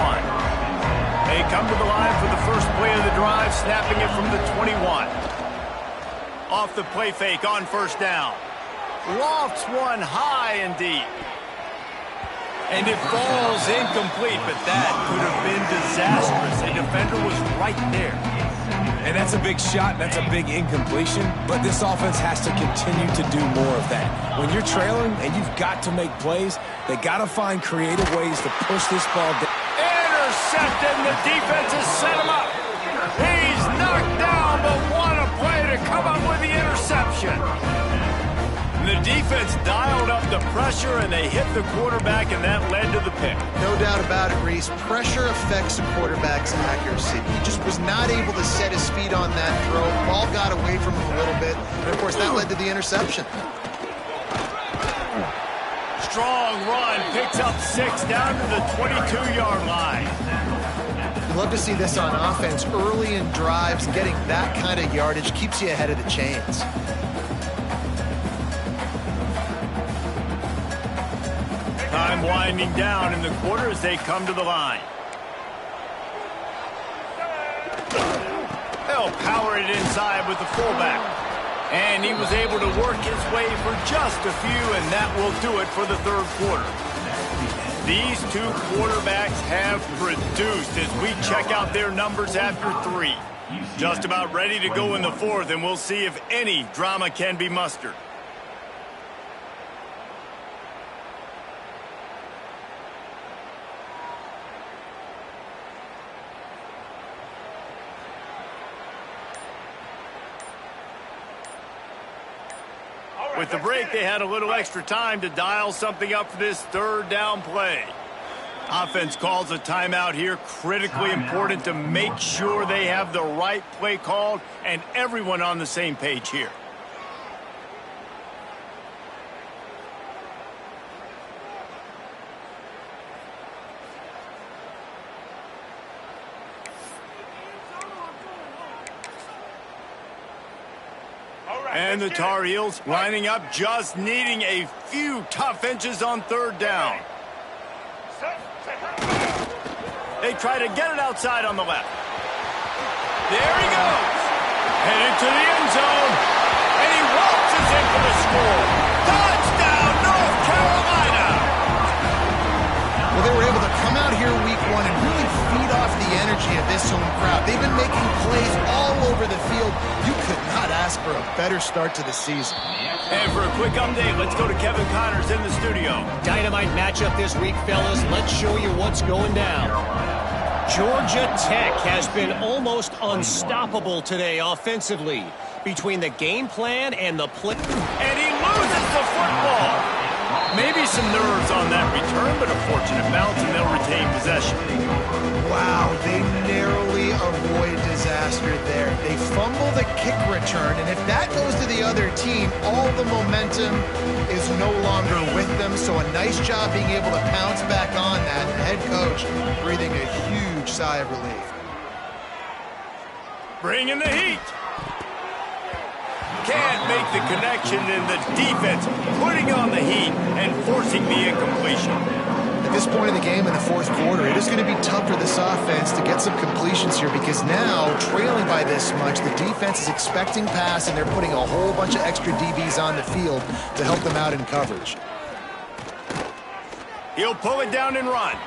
They come to the line for the first play of the drive, snapping it from the 21. Off the play fake on first down. Lofts one high and deep. And it falls incomplete, but that could have been disastrous. A defender was right there. And that's a big shot, and that's a big incompletion, but this offense has to continue to do more of that. When you're trailing and you've got to make plays, they got to find creative ways to push this ball down. Intercepted, and the defense has set him up. He's knocked down, but what a play to come up with the interception. The defense dialed up the pressure, and they hit the quarterback, and that led to the pick. No doubt about it, Reese. Pressure affects a quarterback's accuracy. He just was not able to set his feet on that throw. Ball got away from him a little bit, and of course that led to the interception. Strong run, picks up 6 down to the 22-yard line. Love to see this on offense. Early in drives, getting that kind of yardage keeps you ahead of the chains. Time winding down in the quarter as they come to the line. They'll power it inside with the fullback. And he was able to work his way for just a few, and that will do it for the third quarter. These two quarterbacks have produced as we check out their numbers after 3. Just about ready to go in the fourth, and we'll see if any drama can be mustered. With the break, they had a little extra time to dial something up for this third down play. Offense calls a timeout here. Critically important to make sure they have the right play called and everyone on the same page here. And the Tar Heels lining up, just needing a few tough inches on third down. They try to get it outside on the left. There he goes. And into the end zone. And he waltzes in for the score. Touchdown, North Carolina. Well, they were able to come out here week 1 and really feed off the energy of this home crowd. They've been making plays all over the field. You could not ask for a better start to the season. And for a quick update, let's go to Kevin Connors in the studio. Dynamite matchup this week, fellas. Let's show you what's going down. Georgia Tech has been almost unstoppable today offensively. Between the game plan and the play. And he loses the football. Maybe some nerves on that return, but a fortunate bounce, and they'll retain possession. Wow, they narrowly avoid disaster there. They fumble the kick return, and if that goes to the other team, all the momentum is no longer with them. So a nice job being able to pounce back on that. The head coach breathing a huge sigh of relief. Bringing the heat. Can't make the connection, and the defense putting on the heat and forcing the incompletion. At this point in the game in the fourth quarter, it is going to be tough for this offense to get some completions here because now, trailing by this much, the defense is expecting pass, and they're putting a whole bunch of extra DBs on the field to help them out in coverage. He'll pull it down and run.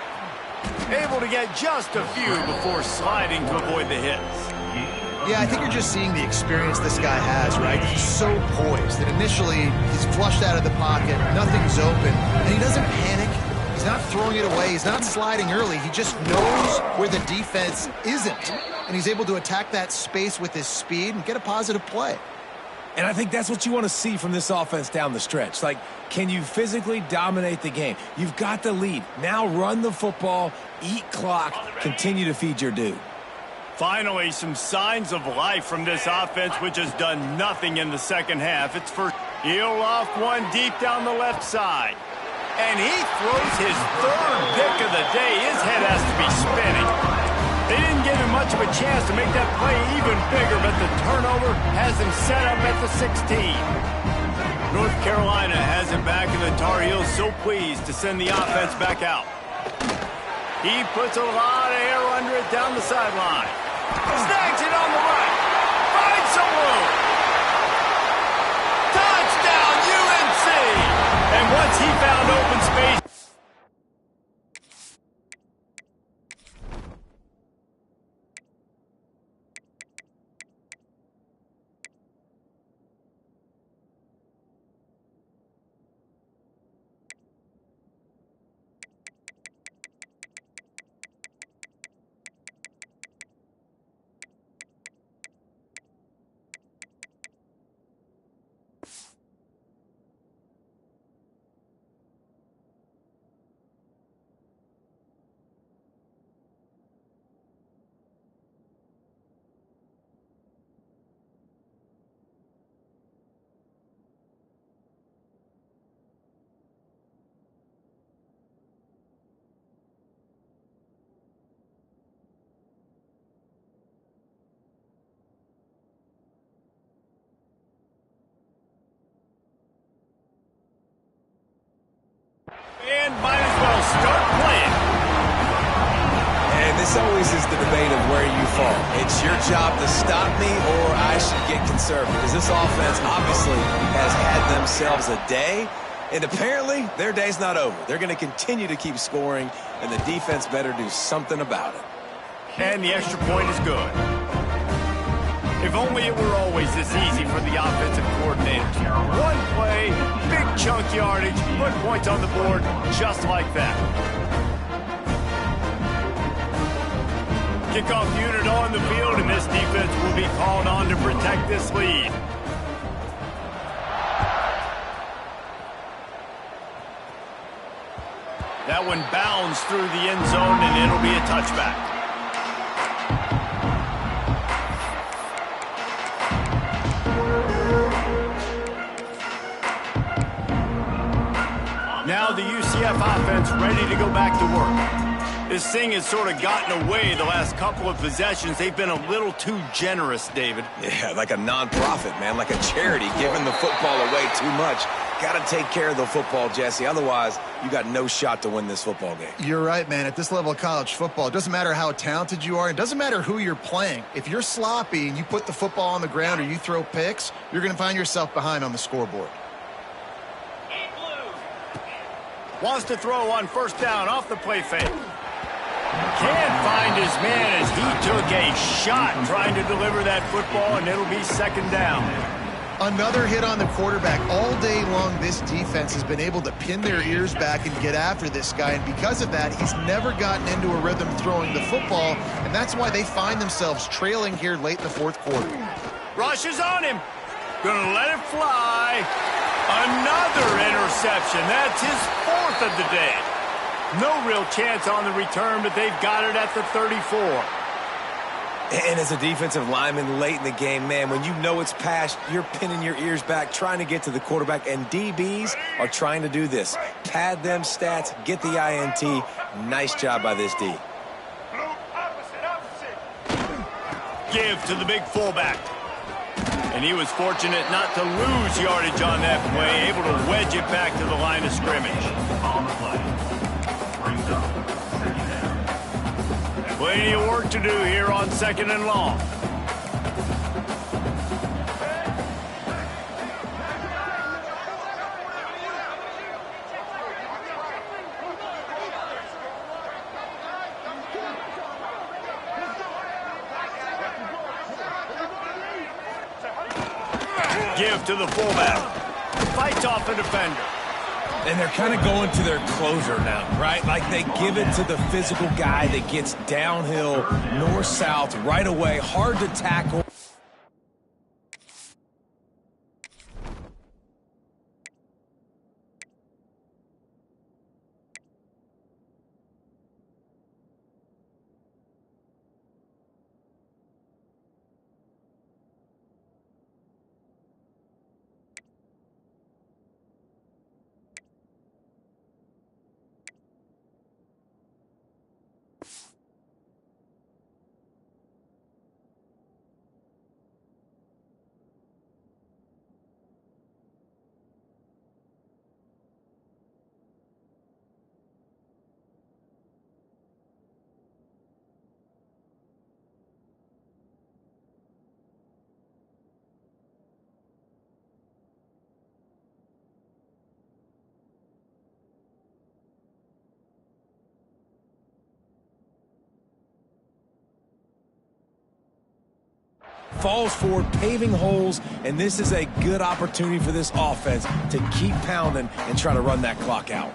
Able to get just a few before sliding to avoid the hits. Yeah, I think you're just seeing the experience this guy has, right? He's so poised that initially he's flushed out of the pocket, nothing's open, and he doesn't panic. He's not throwing it away. He's not sliding early. He just knows where the defense isn't, and he's able to attack that space with his speed and get a positive play. And I think that's what you want to see from this offense down the stretch. Like, can you physically dominate the game? You've got the lead. Now run the football, eat clock, continue to feed your dude. Finally, some signs of life from this offense, which has done nothing in the second half. It's first. He'll off one deep down the left side. And he throws his third pick of the day. His head has to be spinning. They didn't give him much of a chance to make that play even bigger, but the turnover has him set up at the 16. North Carolina has him back, and the Tar Heels so pleased to send the offense back out. He puts a lot of air under it down the sideline. Snags it on the right. Finds some room. Touchdown, UNC! And once he found open space, and might as well start playing. And this always is the debate of where you fall. It's your job to stop me, or I should get conservative. Because this offense obviously has had themselves a day, and apparently their day's not over. They're going to continue to keep scoring, and the defense better do something about it. And the extra point is good. If only it were always this easy for the offensive coordinators. One play, big chunk yardage, put points on the board just like that. Kickoff unit on the field, and this defense will be called on to protect this lead. That one bounds through the end zone, and it'll be a touchback. Now the UCF offense ready to go back to work. This thing has sort of gotten away the last couple of possessions. They've been a little too generous, David. Yeah, like a non-profit, man, like a charity, giving the football away too much. Got to take care of the football, Jesse. Otherwise, you got no shot to win this football game. You're right, man. At this level of college football, it doesn't matter how talented you are. It doesn't matter who you're playing. If you're sloppy and you put the football on the ground or you throw picks, you're going to find yourself behind on the scoreboard. Wants to throw on first down off the play fake. Can't find his man as he took a shot trying to deliver that football, and it'll be second down. Another hit on the quarterback. All day long, this defense has been able to pin their ears back and get after this guy, and because of that, he's never gotten into a rhythm throwing the football, and that's why they find themselves trailing here late in the fourth quarter. Rushes on him. Gonna let it fly. Another interception. That's his fourth of the day. No real chance on the return, but they've got it at the 34. And as a defensive lineman late in the game, man, when you know it's past, you're pinning your ears back, trying to get to the quarterback, and DBs are trying to do this. Pad them stats, get the INT. Nice job by this D. Give to the big fullback. And he was fortunate not to lose yardage on that play, able to wedge it back to the line of scrimmage. On the play. Brings up second down. Plenty of work to do here on second and long. Give to the fullback. Fights off the defender. And they're kind of going to their closer now, right? Like they give it to the physical guy that gets downhill, north-south, right away, hard to tackle. falls forward, paving holes, and this is a good opportunity for this offense to keep pounding and try to run that clock out.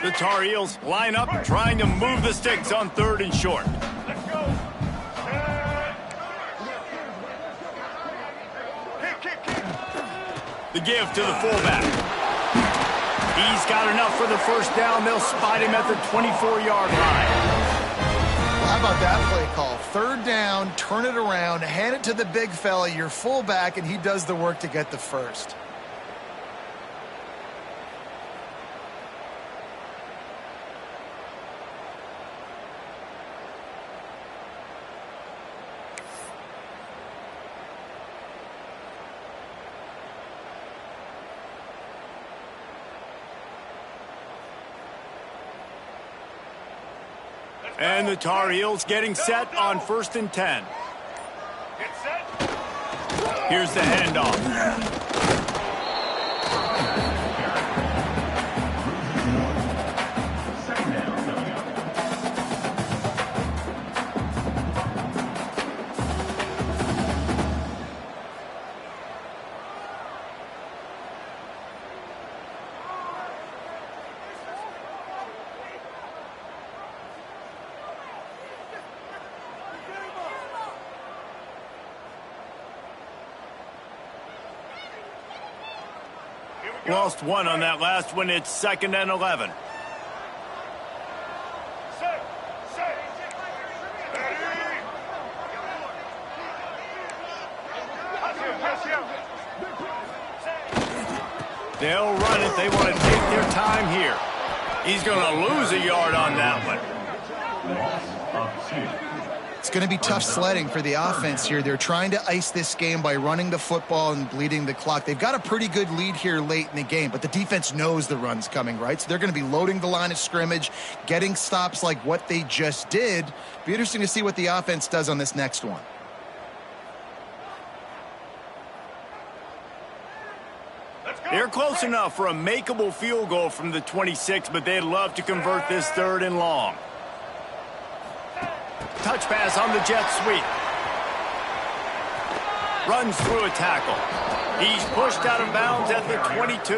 The Tar Heels line up, trying to move the sticks on 3rd and short. Let's go. Kick. The give to the fullback. He's got enough for the first down. They'll spot him at the 24-yard line. Well, how about that play call? 3rd down, turn it around, hand it to the big fella, your fullback, and he does the work to get the first. And the Tar Heels getting set on 1st and 10. Get set. Here's the handoff. Second down. Lost one on that last one. It's 2nd and 11. Set. Ready. Pass him. They'll run it. They want to take their time here. He's going to lose a yard on that one. Loss of 2. It's going to be tough sledding for the offense here. They're trying to ice this game by running the football and bleeding the clock. They've got a pretty good lead here late in the game, but the defense knows the run's coming, right? So they're going to be loading the line of scrimmage, getting stops like what they just did. Be interesting to see what the offense does on this next one. They're close enough for a makeable field goal from the 26, but they'd love to convert this 3rd and long. Touch pass on the jet sweep. Runs through a tackle. He's pushed out of bounds at the 22.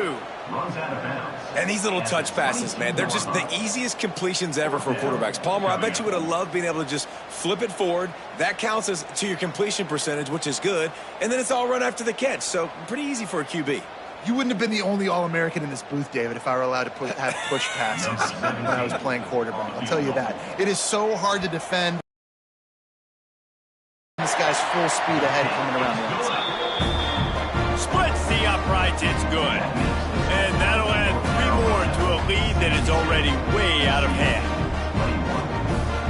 Runs out of bounds. And these little touch passes, man, they're just the easiest completions ever for quarterbacks. Palmer, I bet you would have loved being able to just flip it forward. That counts as to your completion percentage, which is good. And then it's all run after the catch, so pretty easy for a QB. You wouldn't have been the only All-American in this booth, David, if I were allowed to have push passes when I was playing quarterback. I'll tell you that. It is so hard to defend. This guy's full speed ahead coming around the outside. Splits the uprights. It's good. And that'll add 3 more to a lead that is already way out of hand.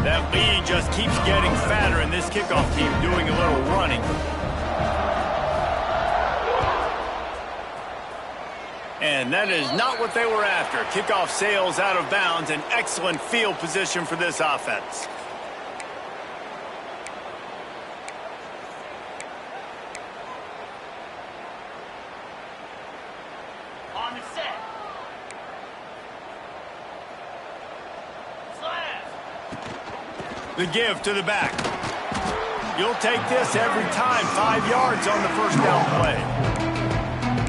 That lead just keeps getting fatter, and this kickoff team doing a little running. And that is not what they were after. Kickoff sails out of bounds. An excellent field position for this offense. On the set. Slash. The give to the back. You'll take this every time. 5 yards on the first down play.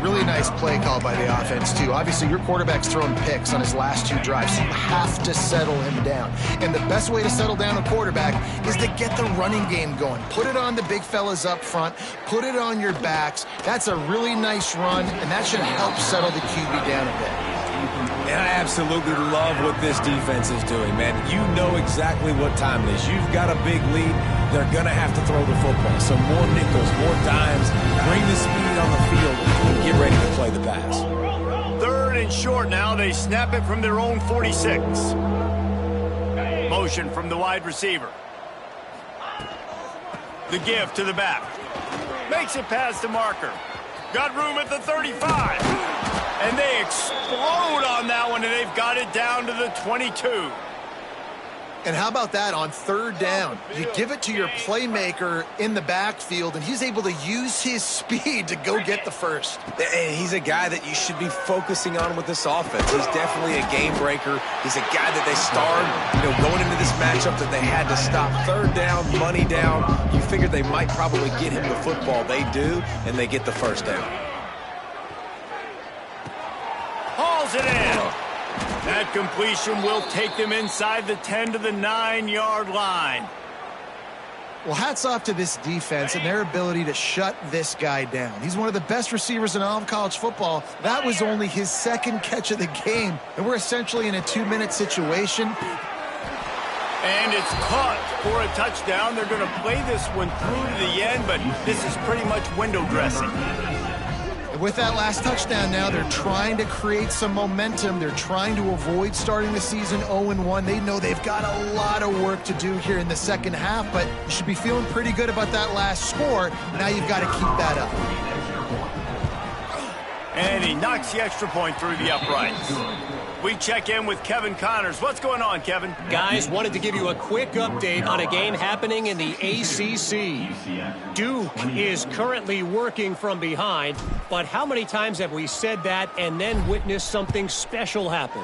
Really nice play call by the offense, too. Obviously, your quarterback's throwing picks on his last 2 drives. So you have to settle him down. And the best way to settle down a quarterback is to get the running game going. Put it on the big fellas up front. Put it on your backs. That's a really nice run, and that should help settle the QB down a bit. And I absolutely love what this defense is doing, man. You know exactly what time it is. You've got a big lead. They're going to have to throw the football. So more nickels, more dimes. Bring the speed on the field and get ready to play the pass. 3rd and short now. They snap it from their own 46. Motion from the wide receiver. The give to the back. Makes it past the marker. Got room at the 35. And they explode on that one, and they've got it down to the 22. And how about that on third down? You give it to your playmaker in the backfield, and he's able to use his speed to go get the first. And he's a guy that you should be focusing on with this offense. He's definitely a game breaker. He's a guy that they starred, going into this matchup that they had to stop. Third down, money down. You figured they might probably get him the football. They do, and they get the first down. Hauls it in. That completion will take them inside the 10 to the 9-yard line. Well, hats off to this defense and their ability to shut this guy down. He's one of the best receivers in all of college football. That was only his second catch of the game, and we're essentially in a 2-minute situation. And it's caught for a touchdown. They're going to play this one through to the end, but this is pretty much window dressing. With that last touchdown now, they're trying to create some momentum. They're trying to avoid starting the season 0-1. They know they've got a lot of work to do here in the second half, but you should be feeling pretty good about that last score. Now you've got to keep that up. And he knocks the extra point through the uprights. We check in with Kevin Connors. What's going on, Kevin? Guys, wanted to give you a quick update on a game happening in the ACC. Duke is currently working from behind, but how many times have we said that and then witnessed something special happen?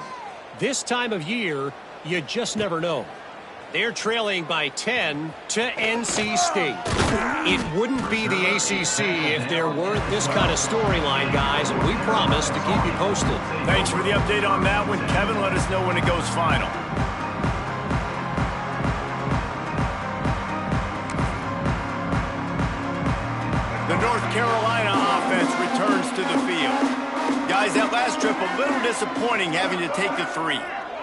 This time of year, you just never know. They're trailing by 10 to NC State. It wouldn't be the ACC if there weren't this kind of storyline, guys, and we promise to keep you posted. Thanks for the update on that one, Kevin. Let us know when it goes final. The North Carolina offense returns to the field. Guys, that last trip, a little disappointing having to take the 3.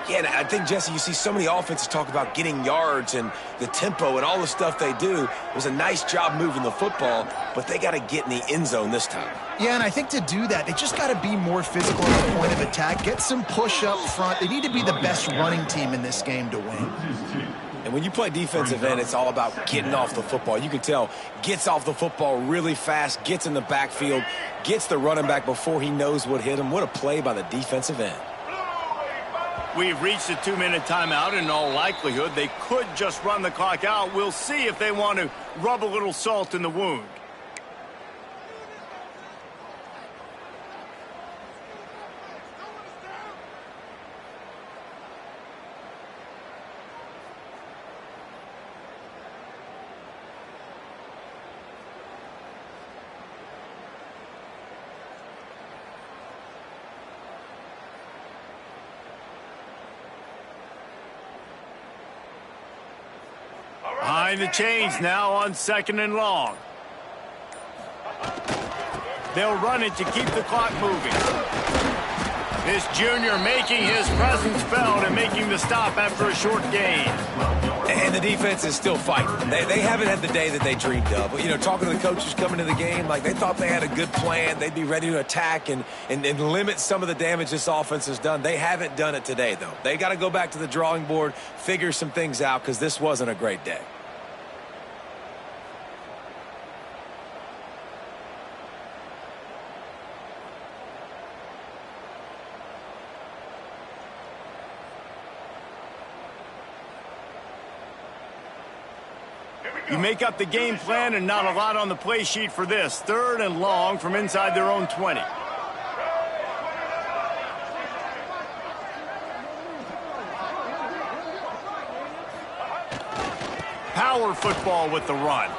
Yeah, and I think, Jesse, you see so many offenses talk about getting yards and the tempo and all the stuff they do. It was a nice job moving the football, but they got to get in the end zone this time. Yeah, and I think to do that, they just got to be more physical at the point of attack, get some push up front. They need to be the best running team in this game to win. And when you play defensive end, it's all about getting off the football. You can tell, gets off the football really fast, gets in the backfield, gets the running back before he knows what hit him. What a play by the defensive end. We've reached a 2-minute timeout, and in all likelihood, they could just run the clock out. We'll see if they want to rub a little salt in the wound. Behind the chains now on 2nd and long. They'll run it to keep the clock moving. This junior making his presence felt and making the stop after a short gain. And the defense is still fighting. They haven't had the day that they dreamed of. But, talking to the coaches coming to the game, like they thought they had a good plan. They'd be ready to attack and limit some of the damage this offense has done. They haven't done it today, though. They got to go back to the drawing board, figure some things out, because this wasn't a great day. You make up the game plan and not a lot on the play sheet for this. 3rd and long from inside their own 20. Power football with the run.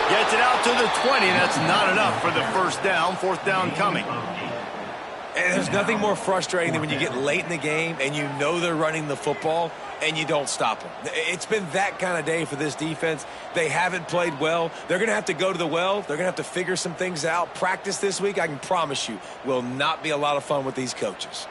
Gets it out to the 20. That's not enough for the first down. 4th down coming. And there's nothing more frustrating than when you get late in the game and you know they're running the football and you don't stop them. It's been that kind of day for this defense. They haven't played well. They're going to have to go to the well. They're going to have to figure some things out. Practice this week, I can promise you, will not be a lot of fun with these coaches.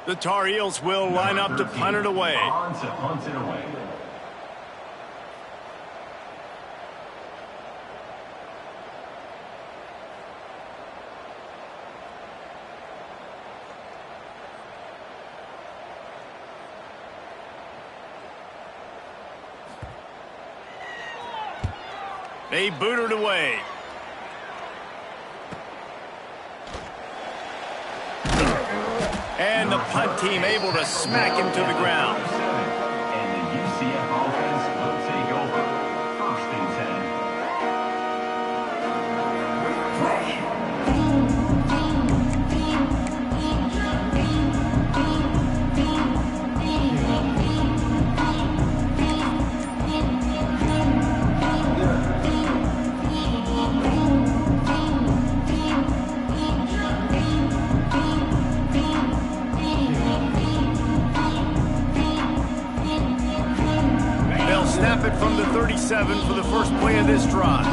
The Tar Heels will line up to punt it away. On to punt it away. They boot it away. And the punt team able to smack him to the ground. And the UCF offense will take over. First and 10. Snap it from the 37 for the first play of this drive.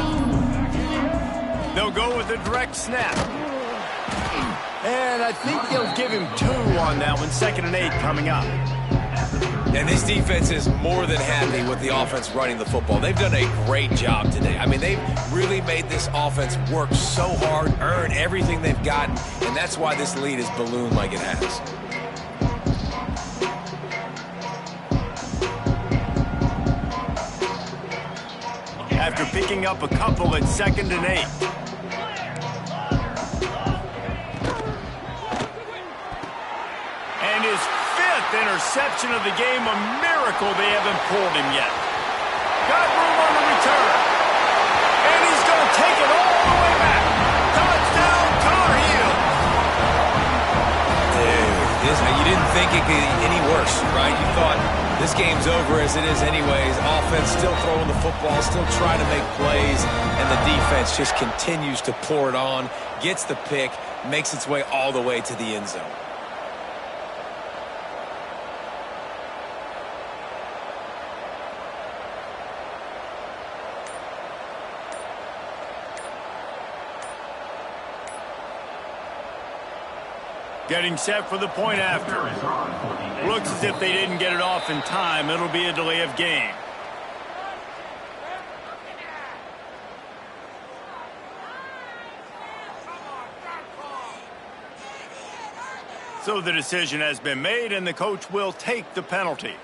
They'll go with a direct snap. And I think they'll give him 2 on that one. 2nd and 8 coming up. And this defense is more than happy with the offense running the football. They've done a great job today. I mean, they've really made this offense work so hard, earn everything they've gotten, and that's why this lead is ballooned like it has. After picking up a couple at 2nd and 8. And his 5th interception of the game, a miracle they haven't pulled him yet. Got room on the return. And he's going to take it all the way back. Touchdown, Tar Heels. Dude, you didn't think it could get any worse, right? You thought this game's over as it is anyways. Offense still throwing the football, still trying to make plays, and the defense just continues to pour it on, gets the pick, makes its way all the way to the end zone. Getting set for the point after. Looks as if they didn't get it off in time. It'll be a delay of game. So the decision has been made, and the coach will take the penalty.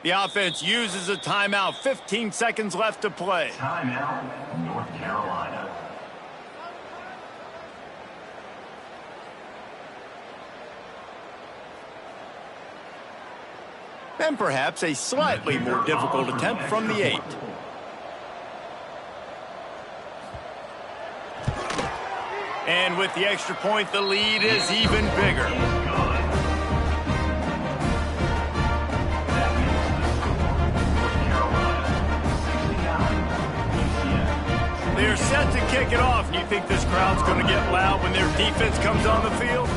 The offense uses a timeout. 15 seconds left to play. Timeout, North Carolina. And perhaps a slightly more difficult attempt from the 8. And with the extra point, the lead is even bigger. They're set to kick it off. Do you think this crowd's going to get loud when their defense comes on the field?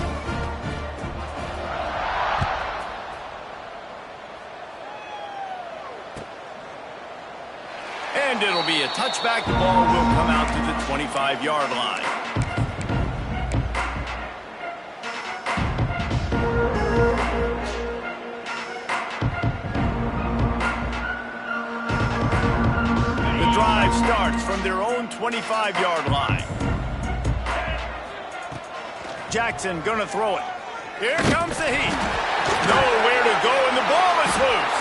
And it'll be a touchback. The ball will come out to the 25-yard line. Drive starts from their own 25-yard line. Jackson gonna throw it. Here comes the heat. Nowhere to go, and the ball is loose.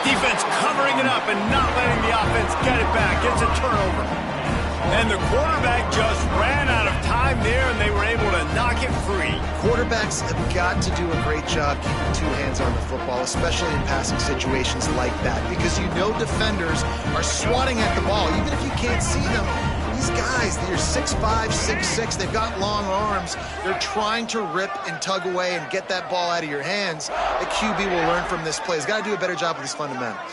Defense covering it up and not letting the offense get it back. It's a turnover. And the quarterback just ran out of time there, and they were able to knock it free. Quarterbacks have got to do a great job keeping 2 hands on the football, especially in passing situations like that, because you know defenders are swatting at the ball. Even if you can't see them, these guys, they're 6'5", 6'6", they've got long arms. They're trying to rip and tug away and get that ball out of your hands. The QB will learn from this play. He's got to do a better job with his fundamentals.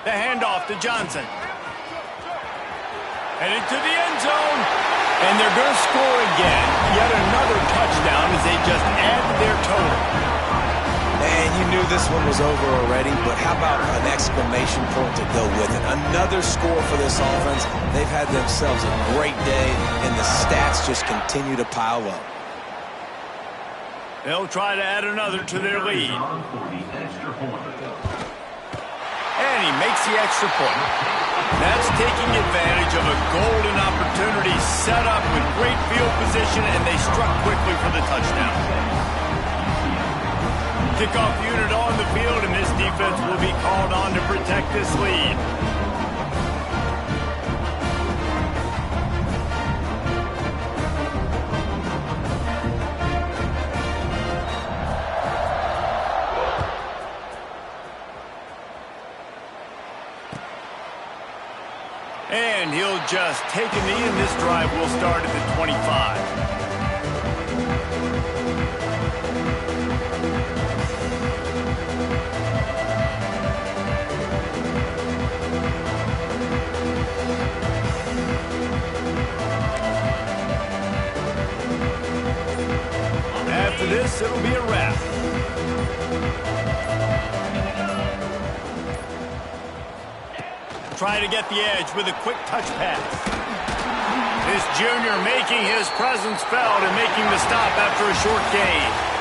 The handoff to Johnson. Headed to the end zone. And they're going to score again. Yet another touchdown as they just add to their total. Man, you knew this one was over already, but how about an exclamation point to go with it? Another score for this offense. They've had themselves a great day, and the stats just continue to pile up. They'll try to add another to their lead. And he makes the extra point. That's taking advantage of a golden opportunity set up with great field position, and they struck quickly for the touchdown. Kickoff unit on the field, and this defense will be called on to protect this lead. And he'll just take a knee, and this drive will start at the 25. After this, it'll be a wrap. Try to get the edge with a quick touch pass. This junior making his presence felt and making the stop after a short gain.